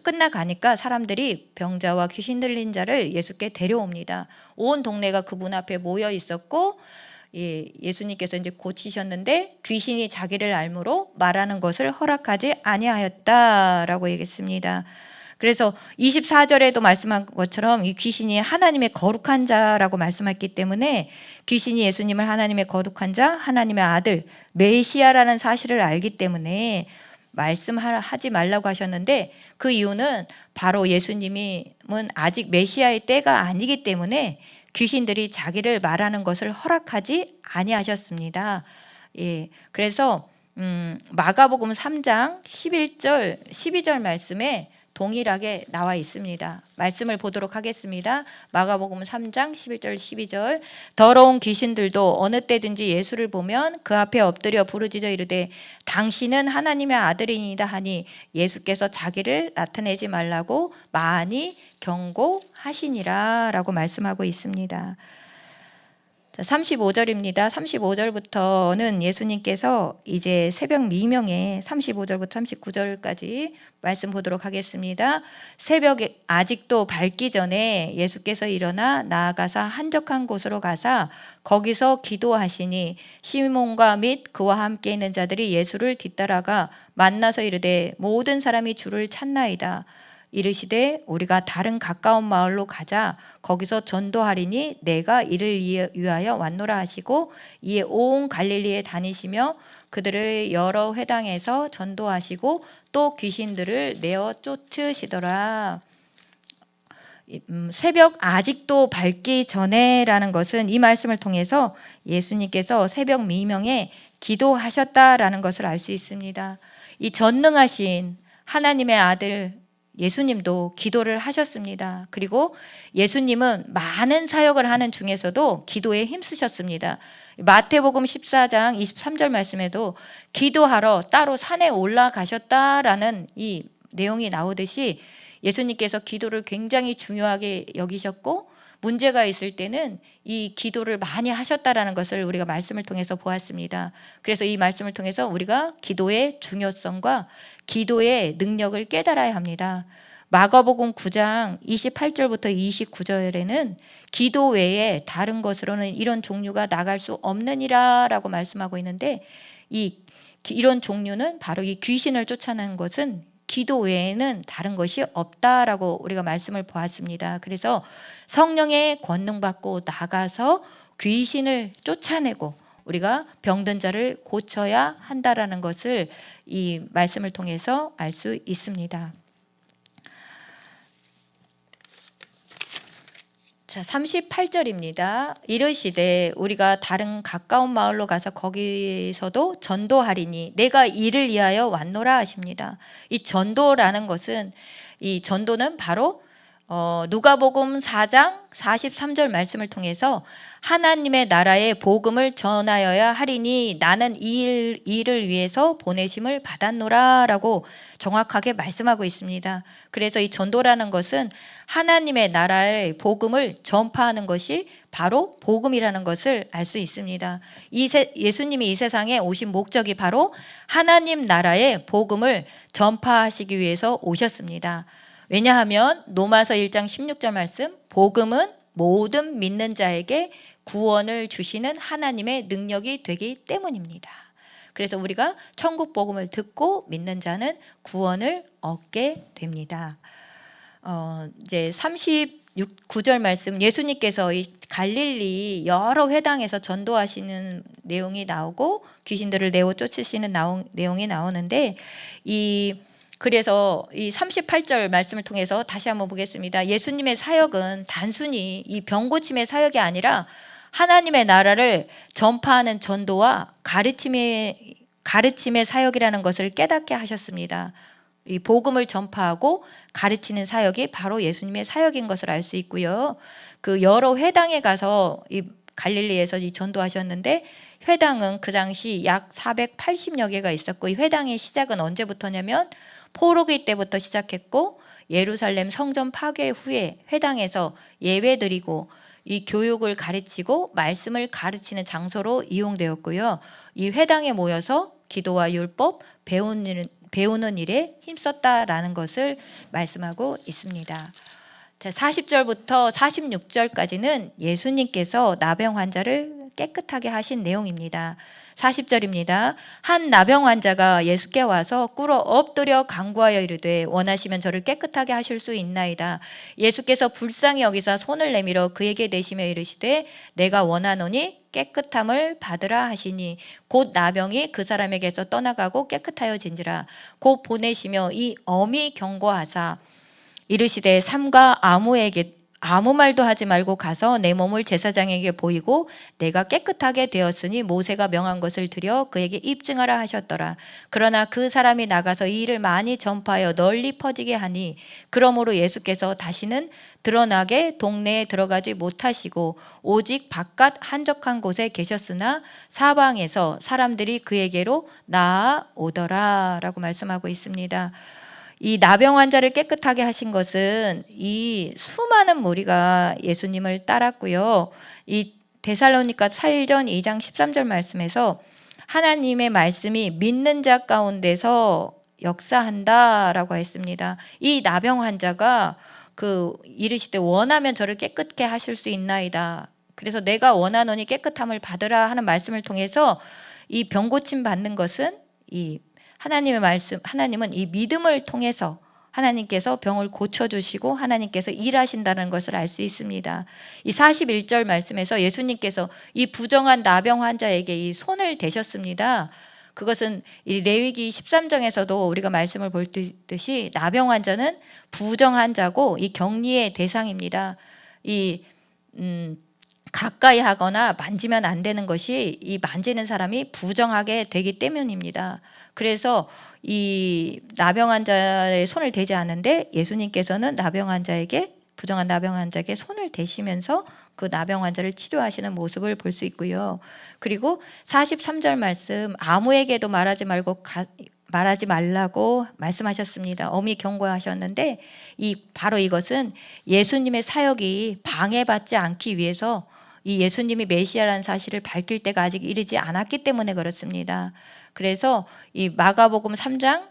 끝나가니까 사람들이 병자와 귀신 들린 자를 예수께 데려옵니다. 온 동네가 그분 앞에 모여 있었고 예수님께서 이제 고치셨는데 귀신이 자기를 알므로 말하는 것을 허락하지 아니하였다라고 얘기했습니다. 그래서 24절에도 말씀한 것처럼 이 귀신이 하나님의 거룩한 자라고 말씀했기 때문에 귀신이 예수님을 하나님의 거룩한 자, 하나님의 아들, 메시아라는 사실을 알기 때문에 말씀하지 말라고 하셨는데 그 이유는 바로 예수님은 아직 메시아의 때가 아니기 때문에 귀신들이 자기를 말하는 것을 허락하지 아니하셨습니다. 그래서 마가복음 3장 11절, 12절 말씀에 동일하게 나와 있습니다. 말씀을 보도록 하겠습니다. 마가복음 3장 11절 12절 더러운 귀신들도 어느 때든지 예수를 보면 그 앞에 엎드려 부르짖어 이르되 당신은 하나님의 아들이니이다 하니 예수께서 자기를 나타내지 말라고 많이 경고하시니라 라고 말씀하고 있습니다. 35절입니다. 35절부터는 예수님께서 이제 새벽 미명에 35절부터 39절까지 말씀 보도록 하겠습니다. 새벽에 아직도 밝기 전에 예수께서 일어나 나아가사 한적한 곳으로 가사 거기서 기도하시니 시몬과 및 그와 함께 있는 자들이 예수를 뒤따라가 만나서 이르되 모든 사람이 주를 찾나이다. 이르시되 우리가 다른 가까운 마을로 가자. 거기서 전도하리니 내가 이를 위하여 왔노라 하시고 이에 온 갈릴리에 다니시며 그들을 여러 회당에서 전도하시고 또 귀신들을 내어 쫓으시더라. 새벽 아직도 밝기 전에라는 것은 이 말씀을 통해서 예수님께서 새벽 미명에 기도하셨다라는 것을 알 수 있습니다. 이 전능하신 하나님의 아들 예수님도 기도를 하셨습니다. 그리고 예수님은 많은 사역을 하는 중에서도 기도에 힘쓰셨습니다. 마태복음 14장 23절 말씀에도 기도하러 따로 산에 올라가셨다라는 이 내용이 나오듯이 예수님께서 기도를 굉장히 중요하게 여기셨고 문제가 있을 때는 이 기도를 많이 하셨다라는 것을 우리가 말씀을 통해서 보았습니다. 그래서 이 말씀을 통해서 우리가 기도의 중요성과 기도의 능력을 깨달아야 합니다. 마가복음 9장 28절부터 29절에는 기도 외에 다른 것으로는 이런 종류가 나갈 수 없느니라 라고 말씀하고 있는데 이런 종류는 바로 이 귀신을 쫓아내는 것은 기도 외에는 다른 것이 없다라고 우리가 말씀을 보았습니다. 그래서 성령의 권능 받고 나가서 귀신을 쫓아내고 우리가 병든 자를 고쳐야 한다라는 것을 이 말씀을 통해서 알 수 있습니다. 자, 38절입니다. 이르시되 우리가 다른 가까운 마을로 가서 거기서도 전도하리니 내가 이를 위하여 왔노라 하십니다. 이 전도라는 것은 이 전도는 바로 누가복음 4장 43절 말씀을 통해서 하나님의 나라의 복음을 전하여야 하리니 나는 이 일을 위해서 보내심을 받았노라 라고 정확하게 말씀하고 있습니다. 그래서 이 전도라는 것은 하나님의 나라의 복음을 전파하는 것이 바로 복음이라는 것을 알 수 있습니다. 예수님이 이 세상에 오신 목적이 바로 하나님 나라의 복음을 전파하시기 위해서 오셨습니다. 왜냐하면 로마서 1장 16절 말씀, 복음은 모든 믿는 자에게 구원을 주시는 하나님의 능력이 되기 때문입니다. 그래서 우리가 천국 복음을 듣고 믿는 자는 구원을 얻게 됩니다. 이제 39절 말씀, 예수님께서 이 갈릴리 여러 회당에서 전도하시는 내용이 나오고 귀신들을 내어 쫓으시는 내용이 나오는데 그래서 이 38절 말씀을 통해서 다시 한번 보겠습니다. 예수님의 사역은 단순히 이 병고침의 사역이 아니라 하나님의 나라를 전파하는 전도와 가르침의 사역이라는 것을 깨닫게 하셨습니다. 이 복음을 전파하고 가르치는 사역이 바로 예수님의 사역인 것을 알 수 있고요. 그 여러 회당에 가서 이 갈릴리에서 이 전도하셨는데 회당은 그 당시 약 480여 개가 있었고 이 회당의 시작은 언제부터냐면 포로기 때부터 시작했고 예루살렘 성전 파괴 후에 회당에서 예배드리고 이 교육을 가르치고 말씀을 가르치는 장소로 이용되었고요. 이 회당에 모여서 기도와 율법 배우는 일에 힘썼다라는 것을 말씀하고 있습니다. 자, 40절부터 46절까지는 예수님께서 나병 환자를 깨끗하게 하신 내용입니다. 40절입니다. 한 나병 환자가 예수께 와서 꿇어 엎드려 간구하여 이르되 원하시면 저를 깨끗하게 하실 수 있나이다. 예수께서 불쌍히 여기사 손을 내밀어 그에게 대시며 이르시되 내가 원하노니 깨끗함을 받으라 하시니 곧 나병이 그 사람에게서 떠나가고 깨끗하여진지라. 곧 보내시며 이 엄히 경고하사 이르시되 삼가 아무 말도 하지 말고 가서 내 몸을 제사장에게 보이고 내가 깨끗하게 되었으니 모세가 명한 것을 드려 그에게 입증하라 하셨더라. 그러나 그 사람이 나가서 이 일을 많이 전파하여 널리 퍼지게 하니 그러므로 예수께서 다시는 드러나게 동네에 들어가지 못하시고 오직 바깥 한적한 곳에 계셨으나 사방에서 사람들이 그에게로 나아오더라 라고 말씀하고 있습니다. 이 나병 환자를 깨끗하게 하신 것은 이 수많은 무리가 예수님을 따랐고요. 이 데살로니가 4전 2장 13절 말씀에서 하나님의 말씀이 믿는 자 가운데서 역사한다라고 했습니다. 이 나병 환자가 이르시되 원하면 저를 깨끗게 하실 수 있나이다. 그래서 내가 원하노니 깨끗함을 받으라 하는 말씀을 통해서 이 병 고침 받는 것은 하나님은 이 믿음을 통해서 하나님께서 병을 고쳐주시고 하나님께서 일하신다는 것을 알 수 있습니다. 이 41절 말씀에서 예수님께서 이 부정한 나병 환자에게 이 손을 대셨습니다. 그것은 이 레위기 13장에서도 우리가 말씀을 볼 듯이 나병 환자는 부정한 자고 이 격리의 대상입니다. 가까이 하거나 만지면 안 되는 것이 이 만지는 사람이 부정하게 되기 때문입니다. 그래서 이 나병 환자의 손을 대지 않는데 예수님께서는 부정한 나병 환자에게 손을 대시면서 그 나병 환자를 치료하시는 모습을 볼 수 있고요. 그리고 43절 말씀 아무에게도 말하지 말라고 말씀하셨습니다. 엄히 경고하셨는데 바로 이것은 예수님의 사역이 방해받지 않기 위해서 이 예수님이 메시아라는 사실을 밝힐 때가 아직 이르지 않았기 때문에 그렇습니다. 그래서 이 마가복음 3장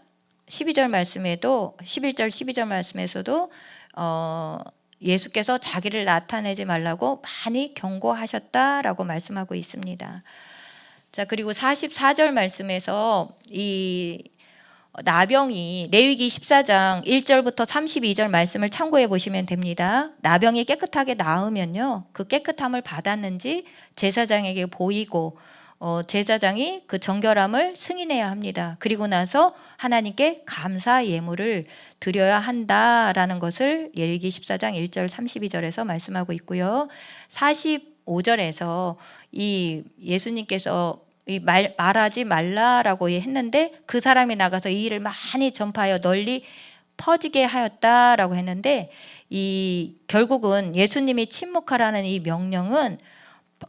11절 말씀에도 11절 12절 말씀에서도 예수께서 자기를 나타내지 말라고 많이 경고하셨다라고 말씀하고 있습니다. 자, 그리고 44절 말씀에서 이 나병이 레위기 14장 1절부터 32절 말씀을 참고해 보시면 됩니다. 나병이 깨끗하게 나으면요, 그 깨끗함을 받았는지 제사장에게 보이고 제사장이 그 정결함을 승인해야 합니다. 그리고 나서 하나님께 감사 예물을 드려야 한다라는 것을 레위기 14장 1절 32절에서 말씀하고 있고요. 45절에서 이 예수님께서 말하지 말라라고 했는데 그 사람이 나가서 이 일을 많이 전파하여 널리 퍼지게 하였다라고 했는데, 이 결국은 예수님이 침묵하라는 이 명령은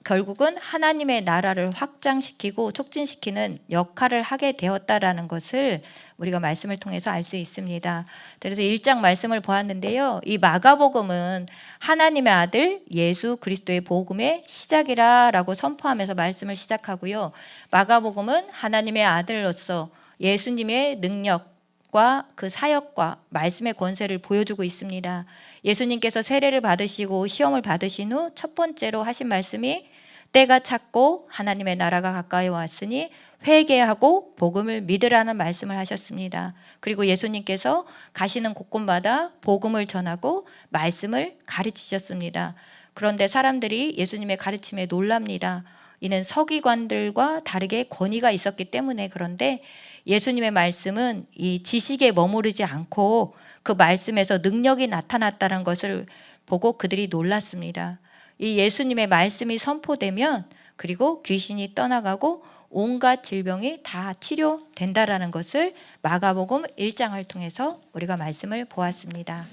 결국은 하나님의 나라를 확장시키고 촉진시키는 역할을 하게 되었다라는 것을 우리가 말씀을 통해서 알 수 있습니다. 그래서 1장 말씀을 보았는데요. 이 마가복음은 하나님의 아들 예수 그리스도의 복음의 시작이라고 선포하면서 말씀을 시작하고요. 마가복음은 하나님의 아들로서 예수님의 능력과 그 사역과 말씀의 권세를 보여주고 있습니다. 예수님께서 세례를 받으시고 시험을 받으신 후 첫 번째로 하신 말씀이 때가 찼고 하나님의 나라가 가까이 왔으니 회개하고 복음을 믿으라는 말씀을 하셨습니다. 그리고 예수님께서 가시는 곳곳마다 복음을 전하고 말씀을 가르치셨습니다. 그런데 사람들이 예수님의 가르침에 놀랍니다. 이는 서기관들과 다르게 권위가 있었기 때문에. 그런데 예수님의 말씀은 이 지식에 머무르지 않고 그 말씀에서 능력이 나타났다는 것을 보고 그들이 놀랐습니다. 이 예수님의 말씀이 선포되면 그리고 귀신이 떠나가고 온갖 질병이 다 치료된다라는 것을 마가복음 1장을 통해서 우리가 말씀을 보았습니다.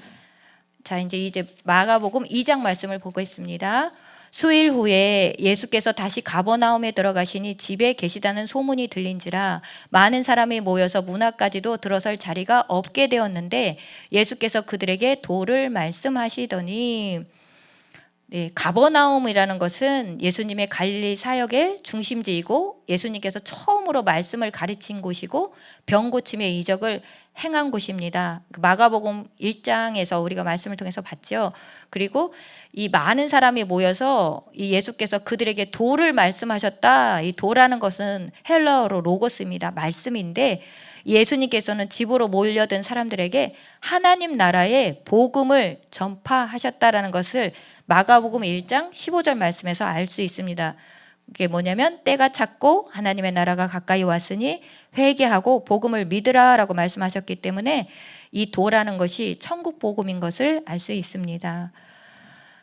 자, 이제 마가복음 2장 말씀을 보겠습니다. 수일 후에 예수께서 다시 가버나움에 들어가시니 집에 계시다는 소문이 들린지라 많은 사람이 모여서 문 앞까지도 들어설 자리가 없게 되었는데 예수께서 그들에게 도를 말씀하시더니, 가버나움이라는 것은 예수님의 갈릴리 사역의 중심지이고 예수님께서 처음으로 말씀을 가르친 곳이고 병 고침의 이적을 행한 곳입니다. 마가복음 1장에서 우리가 말씀을 통해서 봤죠. 그리고 이 많은 사람이 모여서 이 예수께서 그들에게 도를 말씀하셨다. 이 도라는 것은 헬라어로 로고스입니다. 말씀인데 예수님께서는 집으로 몰려든 사람들에게 하나님 나라의 복음을 전파하셨다라는 것을 마가복음 1장 15절 말씀에서 알 수 있습니다. 그게 뭐냐면 때가 찼고 하나님의 나라가 가까이 왔으니 회개하고 복음을 믿으라라고 말씀하셨기 때문에 이 도라는 것이 천국 복음인 것을 알 수 있습니다.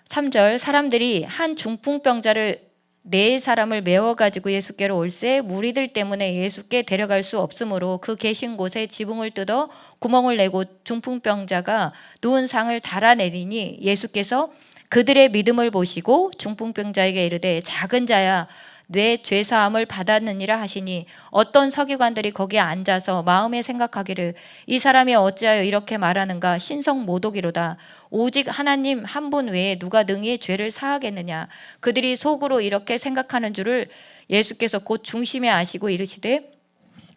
3절 사람들이 한 중풍병자를 4사람을 메워가지고 예수께로 올세 무리들 때문에 예수께 데려갈 수 없으므로 그 계신 곳에 지붕을 뜯어 구멍을 내고 중풍병자가 누운 상을 달아내리니 예수께서 그들의 믿음을 보시고 중풍병자에게 이르되 작은 자야 내 죄사함을 받았느니라 하시니 어떤 서기관들이 거기에 앉아서 마음에 생각하기를 이 사람이 어찌하여 이렇게 말하는가 신성모독이로다. 오직 하나님 한 분 외에 누가 능히 죄를 사하겠느냐. 그들이 속으로 이렇게 생각하는 줄을 예수께서 곧 중심에 아시고 이르시되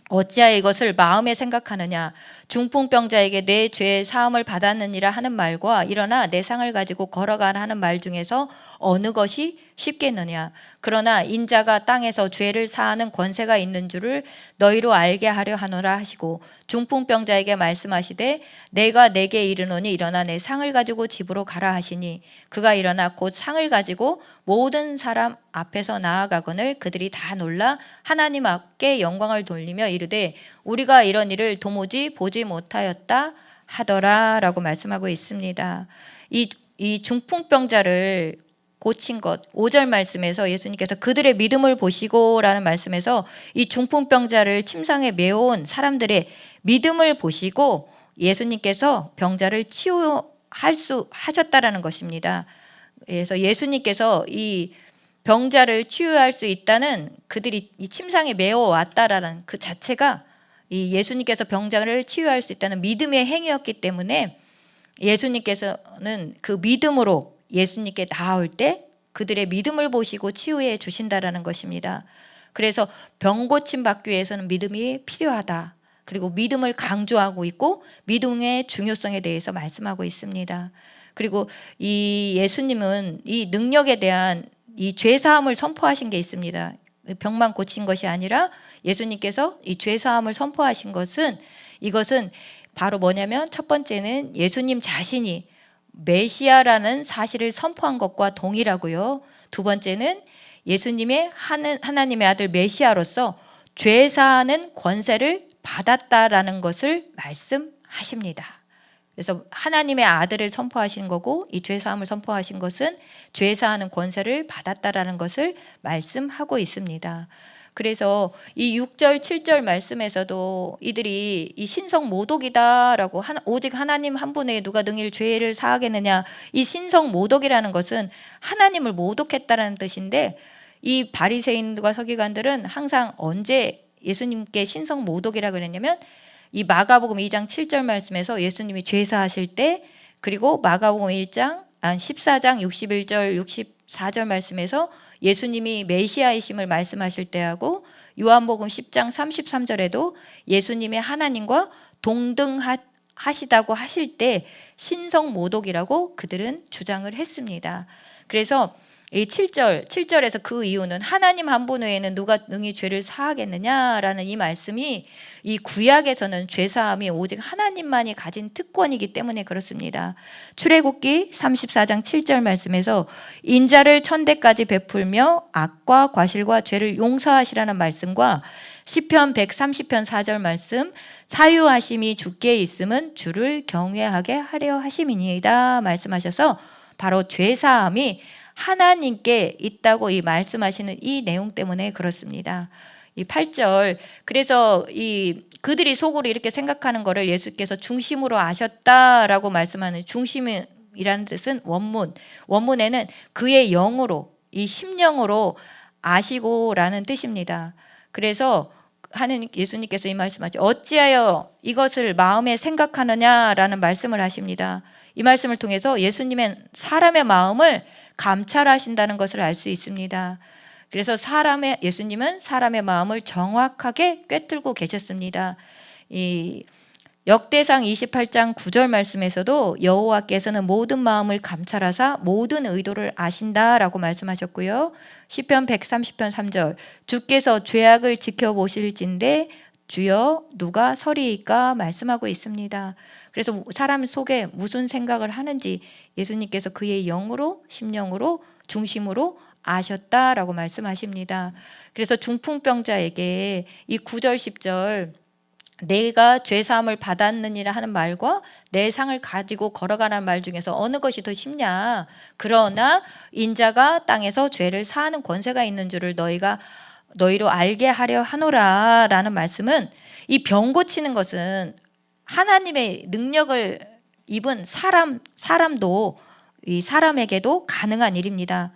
어찌하여 이것을 마음에 생각하느냐. 중풍병자에게 내 죄의 사함을 받았느니라 하는 말과 일어나 내 상을 가지고 걸어가라 하는 말 중에서 어느 것이 쉽겠느냐. 그러나 인자가 땅에서 죄를 사하는 권세가 있는 줄을 너희로 알게 하려 하노라 하시고 중풍병자에게 말씀하시되 내가 내게 이르노니 일어나 내 상을 가지고 집으로 가라 하시니 그가 일어나 곧 상을 가지고 모든 사람 앞에서 나아가거늘 그들이 다 놀라 하나님 앞에 영광을 돌리며 이르되 우리가 이런 일을 도무지 보지 못하였다 하더라 라고 말씀하고 있습니다. 이 중풍병자를 고친 것 5절 말씀에서 예수님께서 그들의 믿음을 보시고 라는 말씀에서 이 중풍병자를 침상에 메워온 사람들의 믿음을 보시고 예수님께서 병자를 치유할 수 하셨다라는 것입니다. 그래서 예수님께서 이 병자를 치유할 수 있다는 그들이 이 침상에 메워 왔다라는 그 자체가 이 예수님께서 병자를 치유할 수 있다는 믿음의 행위였기 때문에 예수님께서는 그 믿음으로 예수님께 나아올 때 그들의 믿음을 보시고 치유해 주신다라는 것입니다. 그래서 병 고침 받기 위해서는 믿음이 필요하다. 그리고 믿음을 강조하고 있고 믿음의 중요성에 대해서 말씀하고 있습니다. 그리고 이 예수님은 이 능력에 대한 이 죄사함을 선포하신 게 있습니다. 병만 고친 것이 아니라 예수님께서 이 죄사함을 선포하신 것은 이것은 바로 뭐냐면 첫 번째는 예수님 자신이 메시아라는 사실을 선포한 것과 동일하고요. 두 번째는 예수님의 하나님의 아들 메시아로서 죄사하는 권세를 받았다라는 것을 말씀하십니다. 그래서 하나님의 아들을 선포하신 거고 이 죄사함을 선포하신 것은 죄사하는 권세를 받았다라는 것을 말씀하고 있습니다. 그래서 이 6절 7절 말씀에서도 이들이 이 신성 모독이다라고 오직 하나님 한 분 외에 누가 능히 죄를 사하겠느냐, 이 신성 모독이라는 것은 하나님을 모독했다라는 뜻인데, 이 바리새인들과 서기관들은 항상 언제 예수님께 신성 모독이라고 그랬냐면 이 마가복음 2장 7절 말씀에서 예수님이 죄사하실 때, 그리고 마가복음 14장 61절 64절 말씀에서 예수님이 메시아이심을 말씀하실 때하고, 요한복음 10장 33절에도 예수님이 하나님과 동등하시다고 하실 때 신성 모독이라고 그들은 주장을 했습니다. 그래서 이 7절에서 그 이유는 하나님 한 분 외에는 누가 능히 죄를 사하겠느냐라는 이 말씀이, 이 구약에서는 죄사함이 오직 하나님만이 가진 특권이기 때문에 그렇습니다. 출애굽기 34장 7절 말씀에서 인자를 천대까지 베풀며 악과 과실과 죄를 용서하시라는 말씀과 시편 130편 4절 말씀, 사유하심이 주께 있음은 주를 경외하게 하려 하심이니이다 말씀하셔서 바로 죄사함이 하나님께 있다고 이 말씀하시는 이 내용 때문에 그렇습니다. 이 8절, 그래서 이 그들이 속으로 이렇게 생각하는 것을 예수께서 중심으로 아셨다라고 말씀하는, 중심이라는 뜻은 원문에는 그의 영으로, 이 심령으로 아시고라는 뜻입니다. 그래서 예수님께서 이 말씀하죠. 어찌하여 이것을 마음에 생각하느냐라는 말씀을 하십니다. 이 말씀을 통해서 예수님은 사람의 마음을 감찰하신다는 것을 알 수 있습니다. 그래서 예수님은 사람의 마음을 정확하게 꿰뚫고 계셨습니다. 이 역대상 28장 9절 말씀에서도 여호와께서는 모든 마음을 감찰하사 모든 의도를 아신다라고 말씀하셨고요. 시편 130편 3절, 주께서 죄악을 지켜보실진대 주여 누가 서리이까 말씀하고 있습니다. 그래서 사람 속에 무슨 생각을 하는지 예수님께서 그의 영으로, 심령으로, 중심으로 아셨다라고 말씀하십니다. 그래서 중풍병자에게 이 9절 10절, 내가 죄사함을 받았느니라 하는 말과 내 상을 가지고 걸어가라는 말 중에서 어느 것이 더 쉽냐, 그러나 인자가 땅에서 죄를 사하는 권세가 있는 줄을 너희로 알게 하려 하노라 라는 말씀은, 이 병 고치는 것은 하나님의 능력을 입은 사람도, 이 사람에게도 가능한 일입니다.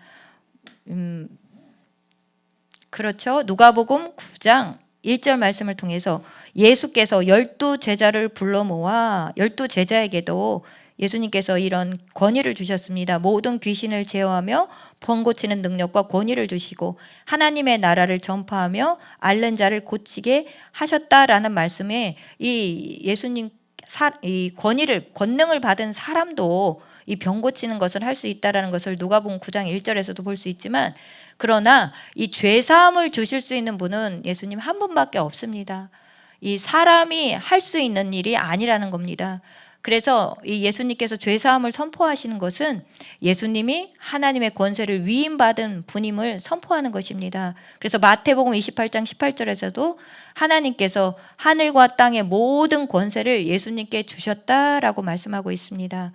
그렇죠. 누가복음 9장 1절 말씀을 통해서 예수께서 12제자를 불러 모아 12제자에게도 예수님께서 이런 권위를 주셨습니다. 모든 귀신을 제어하며 병 고치는 능력과 권위를 주시고 하나님의 나라를 전파하며 앓는 자를 고치게 하셨다라는 말씀에, 이 예수님 이 권능을 받은 사람도 이 병 고치는 것을 할 수 있다라는 것을 누가복음 9장 1절에서도 볼 수 있지만, 그러나 이 죄 사함을 주실 수 있는 분은 예수님 한 분밖에 없습니다. 이 사람이 할 수 있는 일이 아니라는 겁니다. 그래서 이 예수님께서 죄 사함을 선포하시는 것은 예수님이 하나님의 권세를 위임받은 분임을 선포하는 것입니다. 그래서 마태복음 28장 18절에서도 하나님께서 하늘과 땅의 모든 권세를 예수님께 주셨다라고 말씀하고 있습니다.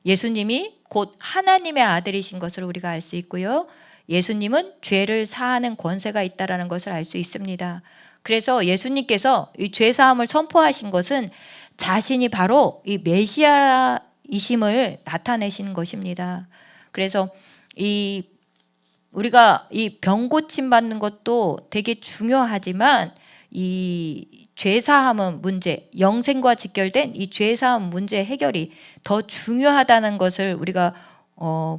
예수님이 곧 하나님의 아들이신 것을 우리가 알 수 있고요. 예수님은 죄를 사하는 권세가 있다라는 것을 알 수 있습니다. 그래서 예수님께서 이 죄 사함을 선포하신 것은 자신이 바로 이 메시아이심을 나타내신 것입니다. 그래서 우리가 이 병 고침 받는 것도 되게 중요하지만, 이 죄사함은 문제, 영생과 직결된 이 죄사함 문제 해결이 더 중요하다는 것을 우리가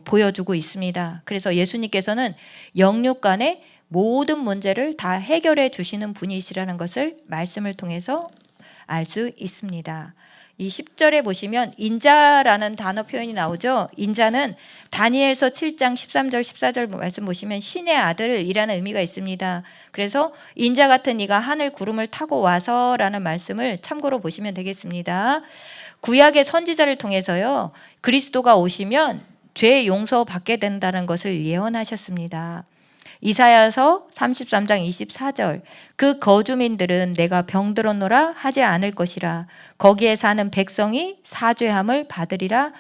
보여주고 있습니다. 그래서 예수님께서는 영육 간의 모든 문제를 다 해결해 주시는 분이시라는 것을 말씀을 통해서 알 수 있습니다. 이 10절에 보시면 인자라는 단어 표현이 나오죠. 인자는 다니엘서 7장 13절 14절 말씀 보시면 신의 아들이라는 의미가 있습니다. 그래서 인자 같은 이가 하늘 구름을 타고 와서라는 말씀을 참고로 보시면 되겠습니다. 구약의 선지자를 통해서요, 그리스도가 오시면 죄 용서 받게 된다는 것을 예언하셨습니다. 이사야서 33장 24절, 그 거주민들은 내가 병들었노라 하지 않을 것이라, 거기에 사는 백성이 사죄함을 받으리라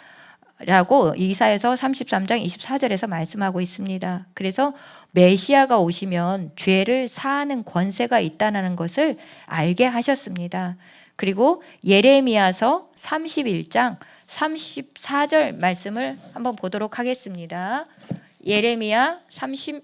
라고 이사야서 33장 24절에서 말씀하고 있습니다. 그래서 메시아가 오시면 죄를 사하는 권세가 있다는 것을 알게 하셨습니다. 그리고 예레미야서 31장 34절 말씀을 한번 보도록 하겠습니다. 예레미야 31장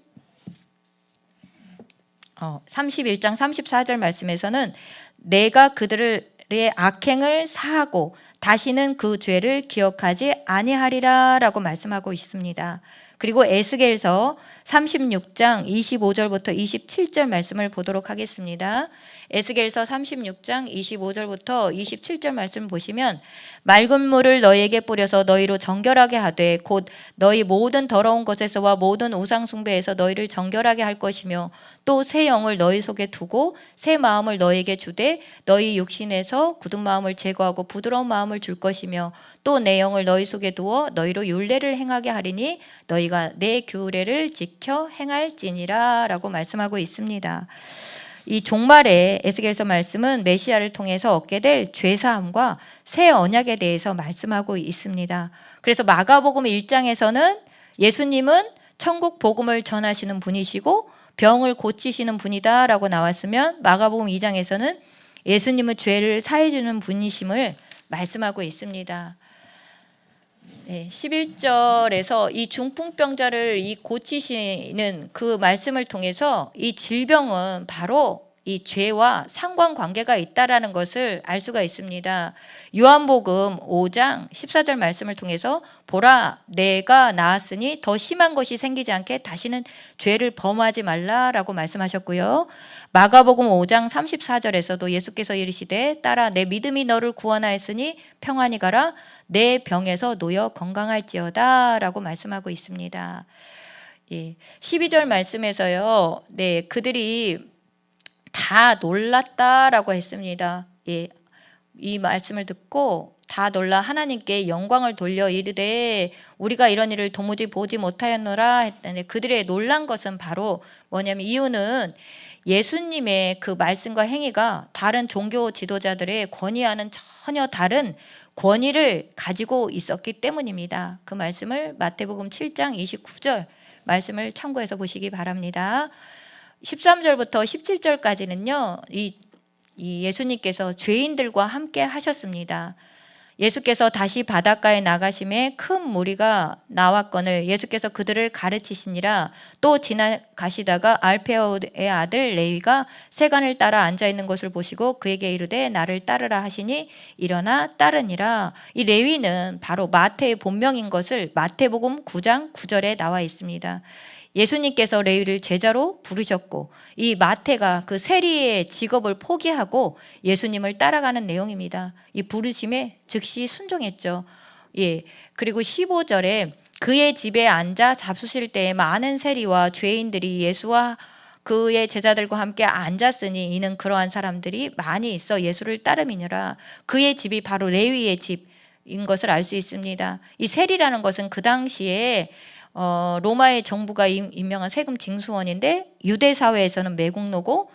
34절 말씀에서는 내가 그들의 악행을 사하고 다시는 그 죄를 기억하지 아니하리라 라고 말씀하고 있습니다. 그리고 에스겔서 36장 25절부터 27절 말씀을 보도록 하겠습니다. 에스겔서 36장 25절부터 27절 말씀 보시면 맑은 물을 너희에게 뿌려서 너희로 정결하게 하되 곧 너희 모든 더러운 것에서와 모든 우상 숭배에서 너희를 정결하게 할 것이며 또 새 영을 너희 속에 두고 새 마음을 너희에게 주되 너희 육신에서 굳은 마음을 제거하고 부드러운 마음을 줄 것이며 또 내 영을 너희 속에 두어 너희로 율례를 행하게 하리니 너희가 내 규례를 지켜 행할지니라 라고 말씀하고 있습니다. 이 종말의 에스겔서 말씀은 메시아를 통해서 얻게 될 죄사함과 새 언약에 대해서 말씀하고 있습니다. 그래서 마가복음 1장에서는 예수님은 천국 복음을 전하시는 분이시고 병을 고치시는 분이다 라고 나왔으면 마가복음 2장에서는 예수님은 죄를 사해 주는 분이심을 말씀하고 있습니다. 11절에서 이 중풍병자를 고치시는 그 말씀을 통해서 이 질병은 바로 이 죄와 상관관계가 있다라는 것을 알 수가 있습니다. 요한복음 5장 14절 말씀을 통해서 보라 내가 나았으니 더 심한 것이 생기지 않게 다시는 죄를 범하지 말라라고 말씀하셨고요. 마가복음 5장 34절에서도 예수께서 이르시되 딸아 내 믿음이 너를 구원하였으니 평안히 가라 내 병에서 놓여 건강할지어다 라고 말씀하고 있습니다. 12절 말씀에서요. 그들이 다 놀랐다라고 했습니다. 이 말씀을 듣고 다 놀라 하나님께 영광을 돌려 이르되 우리가 이런 일을 도무지 보지 못하였노라 했는데 그들의 놀란 것은 바로 뭐냐면 이유는 예수님의 그 말씀과 행위가 다른 종교 지도자들의 권위와는 전혀 다른 권위를 가지고 있었기 때문입니다. 그 말씀을 마태복음 7장 29절 말씀을 참고해서 보시기 바랍니다. 13절부터 17절까지는요. 이 예수님께서 죄인들과 함께 하셨습니다. 예수께서 다시 바닷가에 나가심에 큰 무리가 나왔거늘 예수께서 그들을 가르치시니라. 또 지나가시다가 알페오의 아들 레위가 세간을 따라 앉아있는 것을 보시고 그에게 이르되 나를 따르라 하시니 일어나 따르니라. 이 레위는 바로 마태의 본명인 것을 마태복음 9장 9절에 나와 있습니다. 예수님께서 레위를 제자로 부르셨고 이 마태가 그 세리의 직업을 포기하고 예수님을 따라가는 내용입니다. 이 부르심에 즉시 순종했죠. 그리고 15절에 그의 집에 앉아 잡수실 때에 많은 세리와 죄인들이 예수와 그의 제자들과 함께 앉았으니 이는 그러한 사람들이 많이 있어 예수를 따름이니라. 그의 집이 바로 레위의 집인 것을 알 수 있습니다. 이 세리라는 것은 그 당시에 로마의 정부가 임명한 세금 징수원인데 유대 사회에서는 매국노고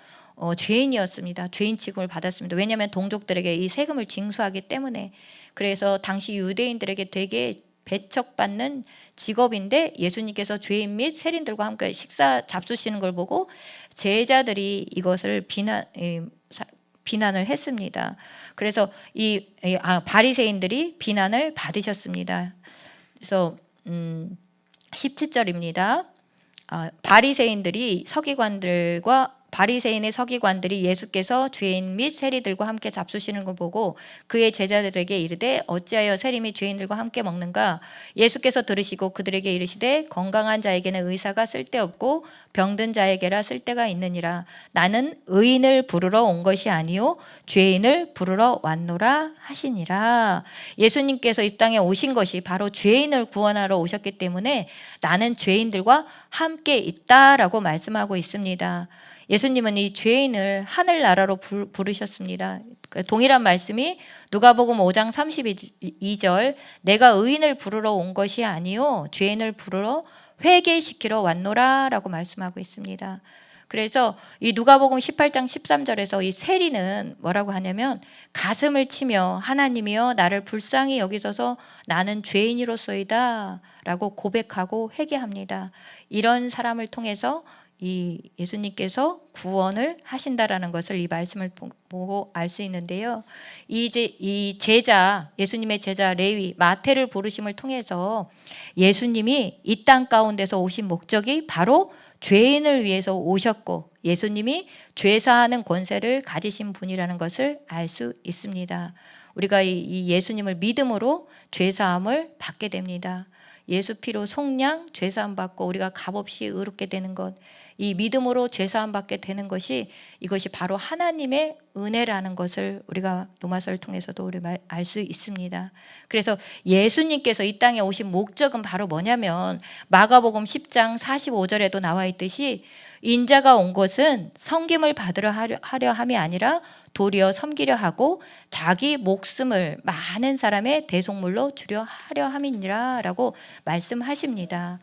죄인이었습니다. 죄인 취급을 받았습니다. 왜냐하면 동족들에게 이 세금을 징수하기 때문에. 그래서 당시 유대인들에게 되게 배척받는 직업인데 예수님께서 죄인 및 세린들과 함께 식사 잡수시는 걸 보고 제자들이 이것을 비난을 했습니다. 그래서 바리새인들이 비난을 받으셨습니다. 그래서 17절입니다. 바리새인의 서기관들이 예수께서 죄인 및 세리들과 함께 잡수시는 걸 보고 그의 제자들에게 이르되 어찌하여 세리 및 죄인들과 함께 먹는가? 예수께서 들으시고 그들에게 이르시되 건강한 자에게는 의사가 쓸데없고 병든 자에게라 쓸데가 있느니라. 나는 의인을 부르러 온 것이 아니요 죄인을 부르러 왔노라 하시니라. 예수님께서 이 땅에 오신 것이 바로 죄인을 구원하러 오셨기 때문에 나는 죄인들과 함께 있다라고 말씀하고 있습니다. 예수님은 이 죄인을 하늘나라로 부르셨습니다. 동일한 말씀이 누가복음 5장 32절 내가 의인을 부르러 온 것이 아니요 죄인을 부르러 회개시키러 왔노라 라고 말씀하고 있습니다. 그래서 이 누가복음 18장 13절에서 이 세리는 뭐라고 하냐면 가슴을 치며 하나님이여 나를 불쌍히 여기소서 나는 죄인이로소이다 라고 고백하고 회개합니다. 이런 사람을 통해서 이 예수님께서 구원을 하신다라는 것을 이 말씀을 보고 알 수 있는데요. 이 제자, 예수님의 제자 레위, 마태를 부르심을 통해서 예수님이 이 땅 가운데서 오신 목적이 바로 죄인을 위해서 오셨고 예수님이 죄사하는 권세를 가지신 분이라는 것을 알 수 있습니다. 우리가 이 예수님을 믿음으로 죄사함을 받게 됩니다. 예수 피로 속량 죄사함 받고 우리가 값없이 의롭게 되는 것, 이 믿음으로 죄사함 받게 되는 것이 이것이 바로 하나님의 은혜라는 것을 우리가 로마서를 통해서도 우리 알 수 있습니다. 그래서 예수님께서 이 땅에 오신 목적은 바로 뭐냐면 마가복음 10장 45절에도 나와 있듯이 인자가 온 것은 섬김을 받으려 하려 함이 아니라 도리어 섬기려 하고 자기 목숨을 많은 사람의 대속물로 주려 하려 함이니라 라고 말씀하십니다.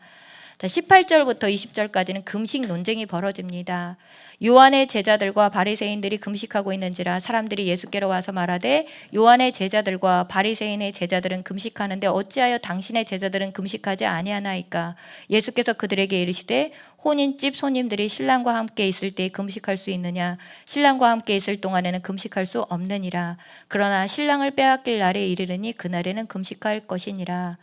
18절부터 20절까지는 금식 논쟁이 벌어집니다. 요한의 제자들과 바리새인들이 금식하고 있는지라 사람들이 예수께로 와서 말하되 요한의 제자들과 바리새인의 제자들은 금식하는데 어찌하여 당신의 제자들은 금식하지 아니하나이까? 예수께서 그들에게 이르시되 혼인집 손님들이 신랑과 함께 있을 때 금식할 수 있느냐? 신랑과 함께 있을 동안에는 금식할 수 없느니라. 그러나 신랑을 빼앗길 날에 이르르니 그날에는 금식할 것이니라.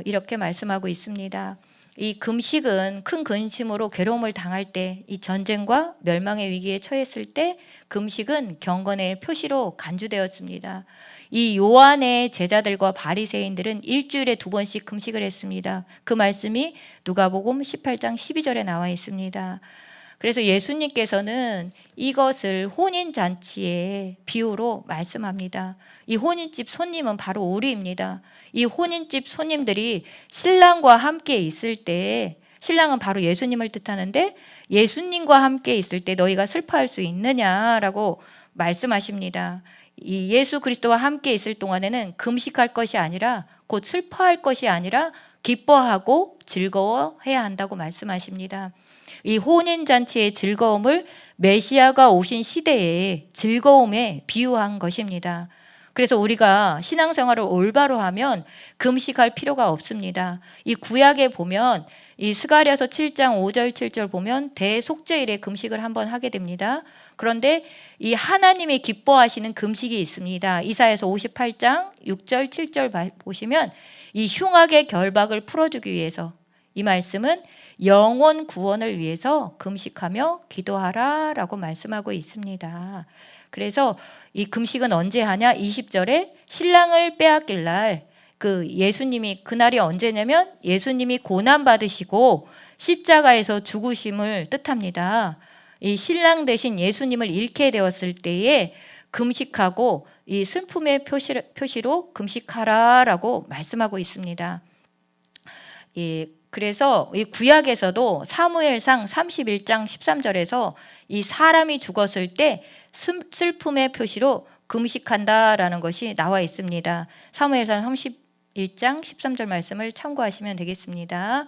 이렇게 말씀하고 있습니다. 이 금식은 큰 근심으로 괴로움을 당할 때, 이 전쟁과 멸망의 위기에 처했을 때 금식은 경건의 표시로 간주되었습니다. 이 요한의 제자들과 바리새인들은 일주일에 2번씩 금식을 했습니다. 그 말씀이 누가복음 18장 12절에 나와 있습니다. 그래서 예수님께서는 이것을 혼인잔치의 비유로 말씀합니다. 이 혼인집 손님은 바로 우리입니다. 이 혼인집 손님들이 신랑과 함께 있을 때, 신랑은 바로 예수님을 뜻하는데 예수님과 함께 있을 때 너희가 슬퍼할 수 있느냐라고 말씀하십니다. 이 예수 그리스도와 함께 있을 동안에는 금식할 것이 아니라 곧 슬퍼할 것이 아니라 기뻐하고 즐거워해야 한다고 말씀하십니다. 이 혼인잔치의 즐거움을 메시아가 오신 시대의 즐거움에 비유한 것입니다. 그래서 우리가 신앙생활을 올바로 하면 금식할 필요가 없습니다. 이 구약에 보면 이 스가랴서 7장 5절 7절 보면 대속죄일에 금식을 한번 하게 됩니다. 그런데 이 하나님이 기뻐하시는 금식이 있습니다. 이사야서 58장 6절 7절 보시면 이 흉악의 결박을 풀어주기 위해서, 이 말씀은 영혼 구원을 위해서 금식하며 기도하라 라고 말씀하고 있습니다. 그래서 이 금식은 언제 하냐? 20절에 신랑을 빼앗길 날, 그 예수님이, 그날이 언제냐면 예수님이 고난 받으시고 십자가에서 죽으심을 뜻합니다. 이 신랑 대신 예수님을 잃게 되었을 때에 금식하고 이 슬픔의 표시로 금식하라라고 말씀하고 있습니다. 그래서 이 구약에서도 사무엘상 31장 13절에서 이 사람이 죽었을 때 슬픔의 표시로 금식한다라는 것이 나와 있습니다. 사무엘상 31장 13절 말씀을 참고하시면 되겠습니다.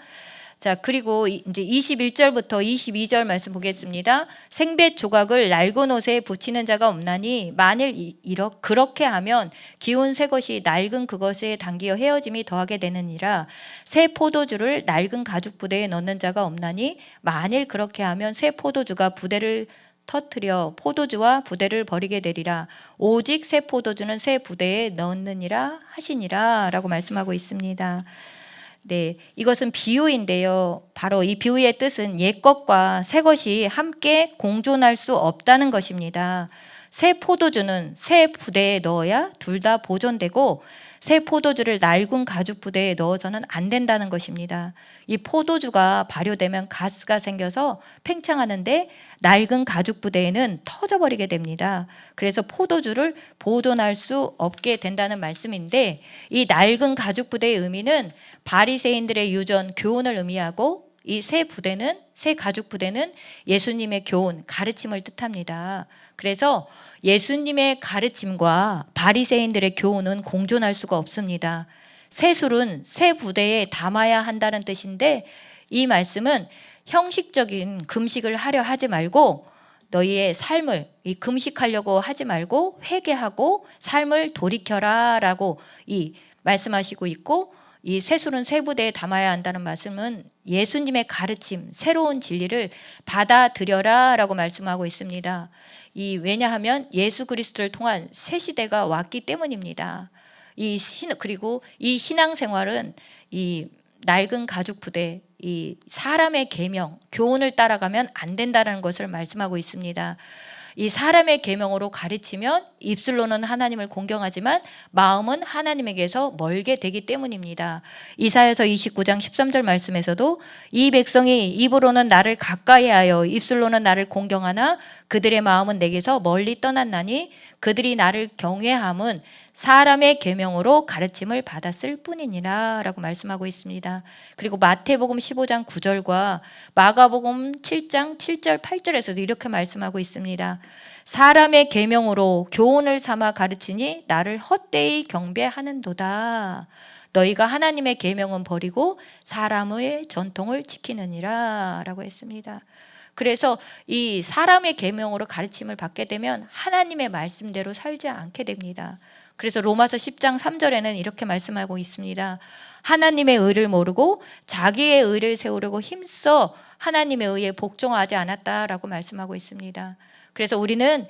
자, 그리고 이제 21절부터 22절 말씀 보겠습니다. 생배 조각을 낡은 옷에 붙이는 자가 없나니 만일 그렇게 하면 기운 새 것이 낡은 그것에 당기어 헤어짐이 더하게 되느니라. 새 포도주를 낡은 가죽 부대에 넣는 자가 없나니 만일 그렇게 하면 새 포도주가 부대를 터뜨려 포도주와 부대를 버리게 되리라. 오직 새 포도주는 새 부대에 넣느니라 하시니라 라고 말씀하고 있습니다. 네, 이것은 비유인데요. 바로 이 비유의 뜻은 옛것과 새것이 함께 공존할 수 없다는 것입니다. 새 포도주는 새 부대에 넣어야 둘 다 보존되고 새 포도주를 낡은 가죽 부대에 넣어서는 안 된다는 것입니다. 이 포도주가 발효되면 가스가 생겨서 팽창하는데 낡은 가죽 부대에는 터져버리게 됩니다. 그래서 포도주를 보존할 수 없게 된다는 말씀인데, 이 낡은 가죽 부대의 의미는 바리새인들의 유전, 교훈을 의미하고, 이 새 가죽 부대는 예수님의 교훈, 가르침을 뜻합니다. 그래서 예수님의 가르침과 바리새인들의 교훈은 공존할 수가 없습니다. 새 술은 새 부대에 담아야 한다는 뜻인데, 이 말씀은 형식적인 금식을 하려 하지 말고 너희의 삶을 이 금식하려고 하지 말고 회개하고 삶을 돌이켜라라고 이 말씀하시고 있고, 이 쇠술은 쇠 부대에 담아야 한다는 말씀은 예수님의 가르침, 새로운 진리를 받아들여라라고 말씀하고 있습니다. 왜냐하면 예수 그리스도를 통한 새 시대가 왔기 때문입니다. 그리고 이 신앙생활은 이 낡은 가죽 부대, 이 사람의 계명, 교훈을 따라가면 안 된다는 것을 말씀하고 있습니다. 이 사람의 계명으로 가르치면 입술로는 하나님을 공경하지만 마음은 하나님에게서 멀게 되기 때문입니다. 이사야서 29장 13절 말씀에서도 이 백성이 입으로는 나를 가까이하여 입술로는 나를 공경하나 그들의 마음은 내게서 멀리 떠났나니 그들이 나를 경외함은 사람의 계명으로 가르침을 받았을 뿐이니라 라고 말씀하고 있습니다. 그리고 마태복음 15장 9절과 마가복음 7장 7절 8절에서도 이렇게 말씀하고 있습니다. 사람의 계명으로 교훈을 삼아 가르치니 나를 헛되이 경배하는도다. 너희가 하나님의 계명은 버리고 사람의 전통을 지키느니라 라고 했습니다. 그래서 이 사람의 계명으로 가르침을 받게 되면 하나님의 말씀대로 살지 않게 됩니다. 그래서 로마서 10장 3절에는 이렇게 말씀하고 있습니다. 하나님의 의를 모르고 자기의 의를 세우려고 힘써 하나님의 의에 복종하지 않았다라고 말씀하고 있습니다. 그래서 우리는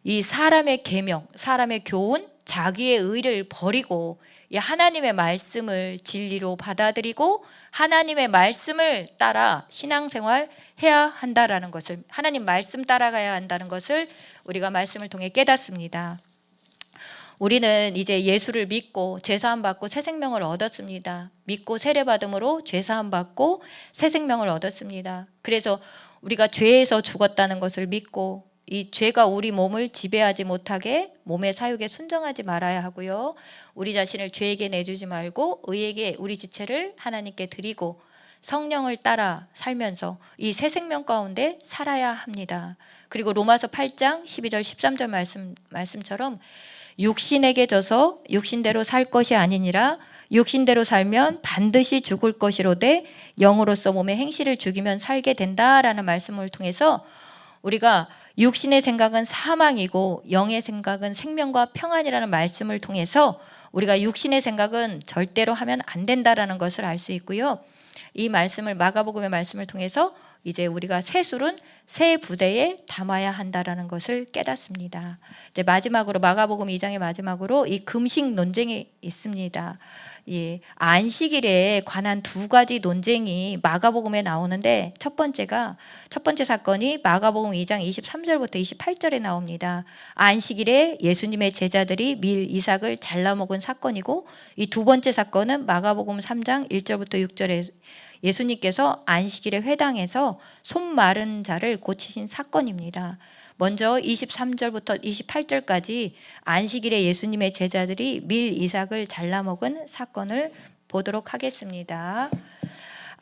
이 사람의 계명, 사람의 교훈, 자기의 의를 버리고 이 하나님의 말씀을 진리로 받아들이고 하나님의 말씀을 따라 신앙생활 해야 한다라는 것을, 하나님 말씀 따라가야 한다는 것을 우리가 말씀을 통해 깨닫습니다. 우리는 이제 예수를 믿고 죄사함 받고 새 생명을 얻었습니다. 믿고 세례 받음으로 죄사함 받고 새 생명을 얻었습니다. 그래서 우리가 죄에서 죽었다는 것을 믿고 이 죄가 우리 몸을 지배하지 못하게 몸의 사욕에 순종하지 말아야 하고요. 우리 자신을 죄에게 내주지 말고 의에게 우리 지체를 하나님께 드리고 성령을 따라 살면서 이 새 생명 가운데 살아야 합니다. 그리고 로마서 8장 12절 13절 말씀처럼 육신에게 져서 육신대로 살 것이 아니니라 육신대로 살면 반드시 죽을 것이로되 영으로서 몸의 행실을 죽이면 살게 된다라는 말씀을 통해서 우리가 육신의 생각은 사망이고 영의 생각은 생명과 평안이라는 말씀을 통해서 우리가 육신의 생각은 절대로 하면 안 된다라는 것을 알 수 있고요. 이 말씀을 마가복음의 말씀을 통해서 이제 우리가 쇠술은 새 부대에 담아야 한다라는 것을 깨닫습니다. 이제 마지막으로 마가복음 2장의 마지막으로 이 금식 논쟁이 있습니다. 안식일에 관한 두 가지 논쟁이 마가복음에 나오는데 첫 번째 사건이 마가복음 2장 23절부터 28절에 나옵니다. 안식일에 예수님의 제자들이 밀 이삭을 잘라 먹은 사건이고, 이 두 번째 사건은 마가복음 3장 1절부터 6절에 예수님께서 안식일에 회당에서 손 마른 자를 고치신 사건입니다. 먼저 23절부터 28절까지 안식일에 예수님의 제자들이 밀 이삭을 잘라 먹은 사건을 보도록 하겠습니다.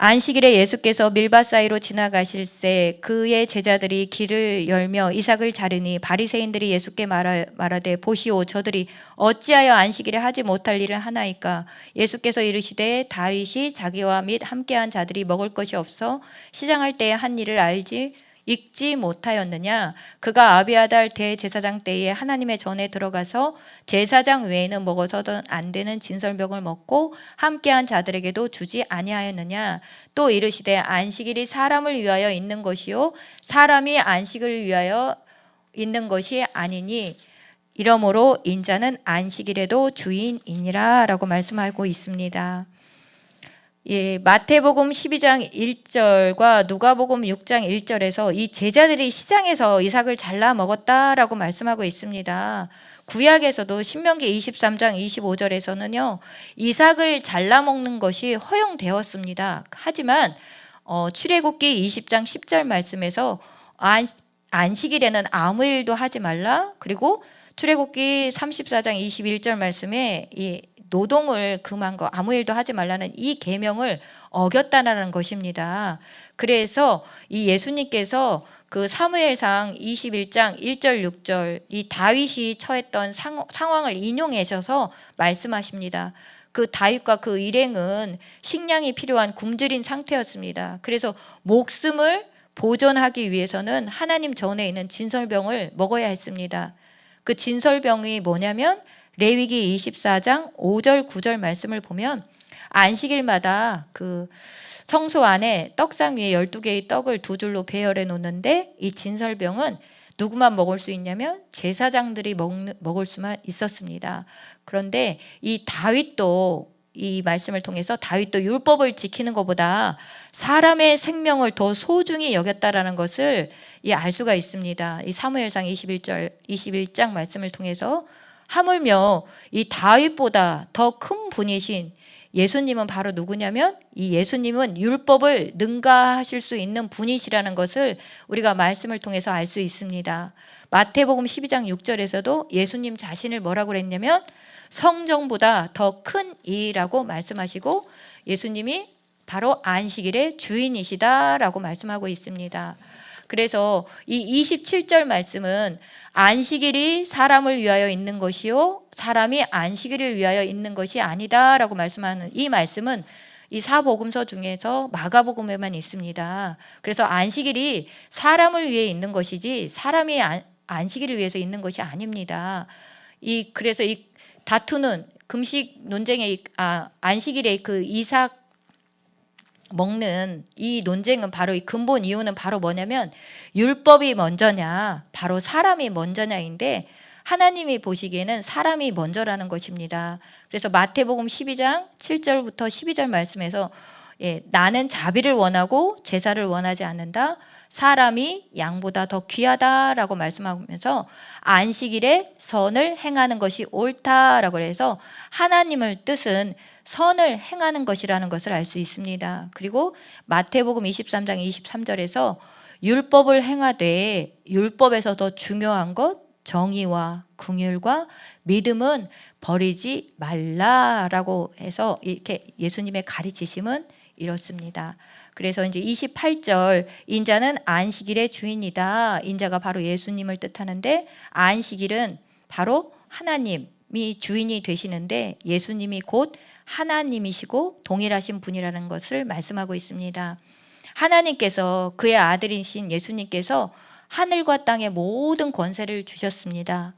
안식일에 예수께서 밀밭 사이로 지나가실새 그의 제자들이 길을 열며 이삭을 자르니 바리새인들이 예수께 말하되 보시오 저들이 어찌하여 안식일에 하지 못할 일을 하나이까. 예수께서 이르시되 다윗이 자기와 및 함께한 자들이 먹을 것이 없어 시장할 때에 한 일을 읽지 못하였느냐. 그가 아비아달 대제사장 때에 하나님의 전에 들어가서 제사장 외에는 먹어서는 안 되는 진설병을 먹고 함께한 자들에게도 주지 아니하였느냐. 또 이르시되 안식일이 사람을 위하여 있는 것이요 사람이 안식을 위하여 있는 것이 아니니 이러므로 인자는 안식일에도 주인이니라 라고 말씀하고 있습니다. 마태복음 12장 1절과 누가복음 6장 1절에서 이 제자들이 시장에서 이삭을 잘라 먹었다라고 말씀하고 있습니다. 구약에서도 신명기 23장 25절에서는요 이삭을 잘라 먹는 것이 허용되었습니다. 하지만 출애굽기 20장 10절 말씀에서 안식일에는 아무 일도 하지 말라. 그리고 출애굽기 34장 21절 말씀에 이 노동을 금한 거 아무 일도 하지 말라는 이 계명을 어겼다는 것입니다. 그래서 이 예수님께서 그 사무엘상 21장 1절 6절 이 다윗이 처했던 상황을 인용하셔서 말씀하십니다. 그 다윗과 그 일행은 식량이 필요한 굶주린 상태였습니다. 그래서 목숨을 보존하기 위해서는 하나님 전에 있는 진설병을 먹어야 했습니다. 그 진설병이 뭐냐면 레위기 24장 5절 9절 말씀을 보면 안식일마다 그 성소 안에 떡상 위에 12개의 떡을 두 줄로 배열해 놓는데 이 진설병은 누구만 먹을 수 있냐면 제사장들이 먹을 수만 있었습니다. 그런데 이 다윗도 이 말씀을 통해서 다윗도 율법을 지키는 것보다 사람의 생명을 더 소중히 여겼다라는 것을 알 수가 있습니다. 이 사무엘상 21장 말씀을 통해서 하물며 이 다윗보다 더 큰 분이신 예수님은 바로 누구냐면 이 예수님은 율법을 능가하실 수 있는 분이시라는 것을 우리가 말씀을 통해서 알 수 있습니다. 마태복음 12장 6절에서도 예수님 자신을 뭐라고 그랬냐면 성정보다 더 큰 이라고 말씀하시고 예수님이 바로 안식일의 주인이시다라고 말씀하고 있습니다. 그래서 이 27절 말씀은 안식일이 사람을 위하여 있는 것이요 사람이 안식일을 위하여 있는 것이 아니다라고 말씀하는 이 말씀은 이 사복음서 중에서 마가복음에만 있습니다. 그래서 안식일이 사람을 위해 있는 것이지 사람이 안식일을 위해서 있는 것이 아닙니다. 그래서 이 다투는 금식 논쟁의 안식일의 그 이삭 먹는 이 논쟁은 바로 이 근본 이유는 바로 뭐냐면 율법이 먼저냐 바로 사람이 먼저냐인데 하나님이 보시기에는 사람이 먼저라는 것입니다. 그래서 마태복음 12장 7절부터 12절 말씀에서 나는 자비를 원하고 제사를 원하지 않는다. 사람이 양보다 더 귀하다라고 말씀하면서 안식일에 선을 행하는 것이 옳다라고 해서 하나님의 뜻은 선을 행하는 것이라는 것을 알 수 있습니다. 그리고 마태복음 23장 23절에서 율법을 행하되 율법에서 더 중요한 것 정의와 긍휼과 믿음은 버리지 말라라고 해서 이렇게 예수님의 가르치심은 이렇습니다. 그래서 이제 28절 인자는 안식일의 주인이다. 인자가 바로 예수님을 뜻하는데 안식일은 바로 하나님이 주인이 되시는데 예수님이 곧 하나님이시고 동일하신 분이라는 것을 말씀하고 있습니다. 하나님께서 그의 아들이신 예수님께서 하늘과 땅의 모든 권세를 주셨습니다.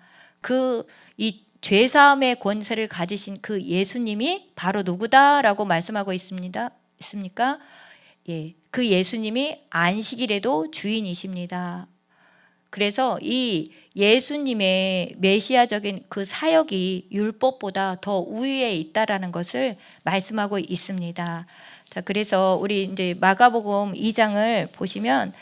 이 죄사함의 권세를 가지신 그 예수님이 바로 누구다라고 말씀하고 있습니까? 그 예수님이 안식일에도 주인이십니다. 그래서 이 예수님의 메시아적인 그 사역이 율법보다 더 우위에 있다라는 것을 말씀하고 있습니다. 자, 그래서 우리 이제 마가복음 2장을 보시면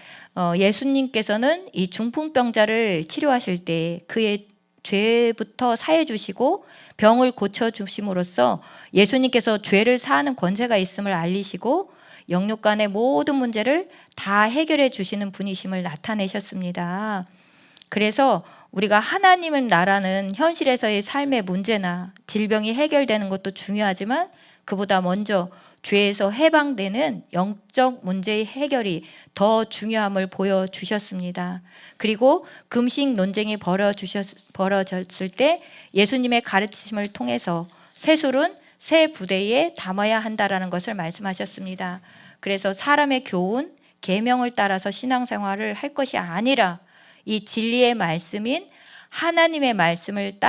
예수님께서는 이 중풍병자를 치료하실 때 그의 죄부터 사해 주시고 병을 고쳐 주심으로써 예수님께서 죄를 사하는 권세가 있음을 알리시고 영육간의 모든 문제를 다 해결해 주시는 분이심을 나타내셨습니다. 그래서 우리가 하나님의 나라는 현실에서의 삶의 문제나 질병이 해결되는 것도 중요하지만 그보다 먼저 죄에서 해방되는 영적 문제의 해결이 더 중요함을 보여주셨습니다. 그리고 금식 논쟁이 벌어졌을 때 예수님의 가르치심을 통해서 세술은 새 부대에 담아야 한다라는 것을 말씀하셨습니다. 그래서 사람의 교훈, 계명을 따라서 신앙생활을 할 것이 아니라 이 진리의 말씀인 하나님의 말씀을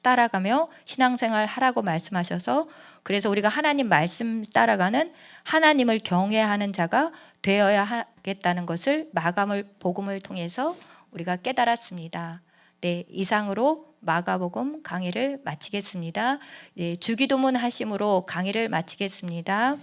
따라가며 신앙생활 하라고 말씀하셔서 그래서 우리가 하나님 말씀 따라가는 하나님을 경외하는 자가 되어야 하겠다는 것을 마가복음을 통해서 우리가 깨달았습니다. 네, 이상으로 마가복음 강의를 마치겠습니다. 네, 주기도문 하심으로 강의를 마치겠습니다.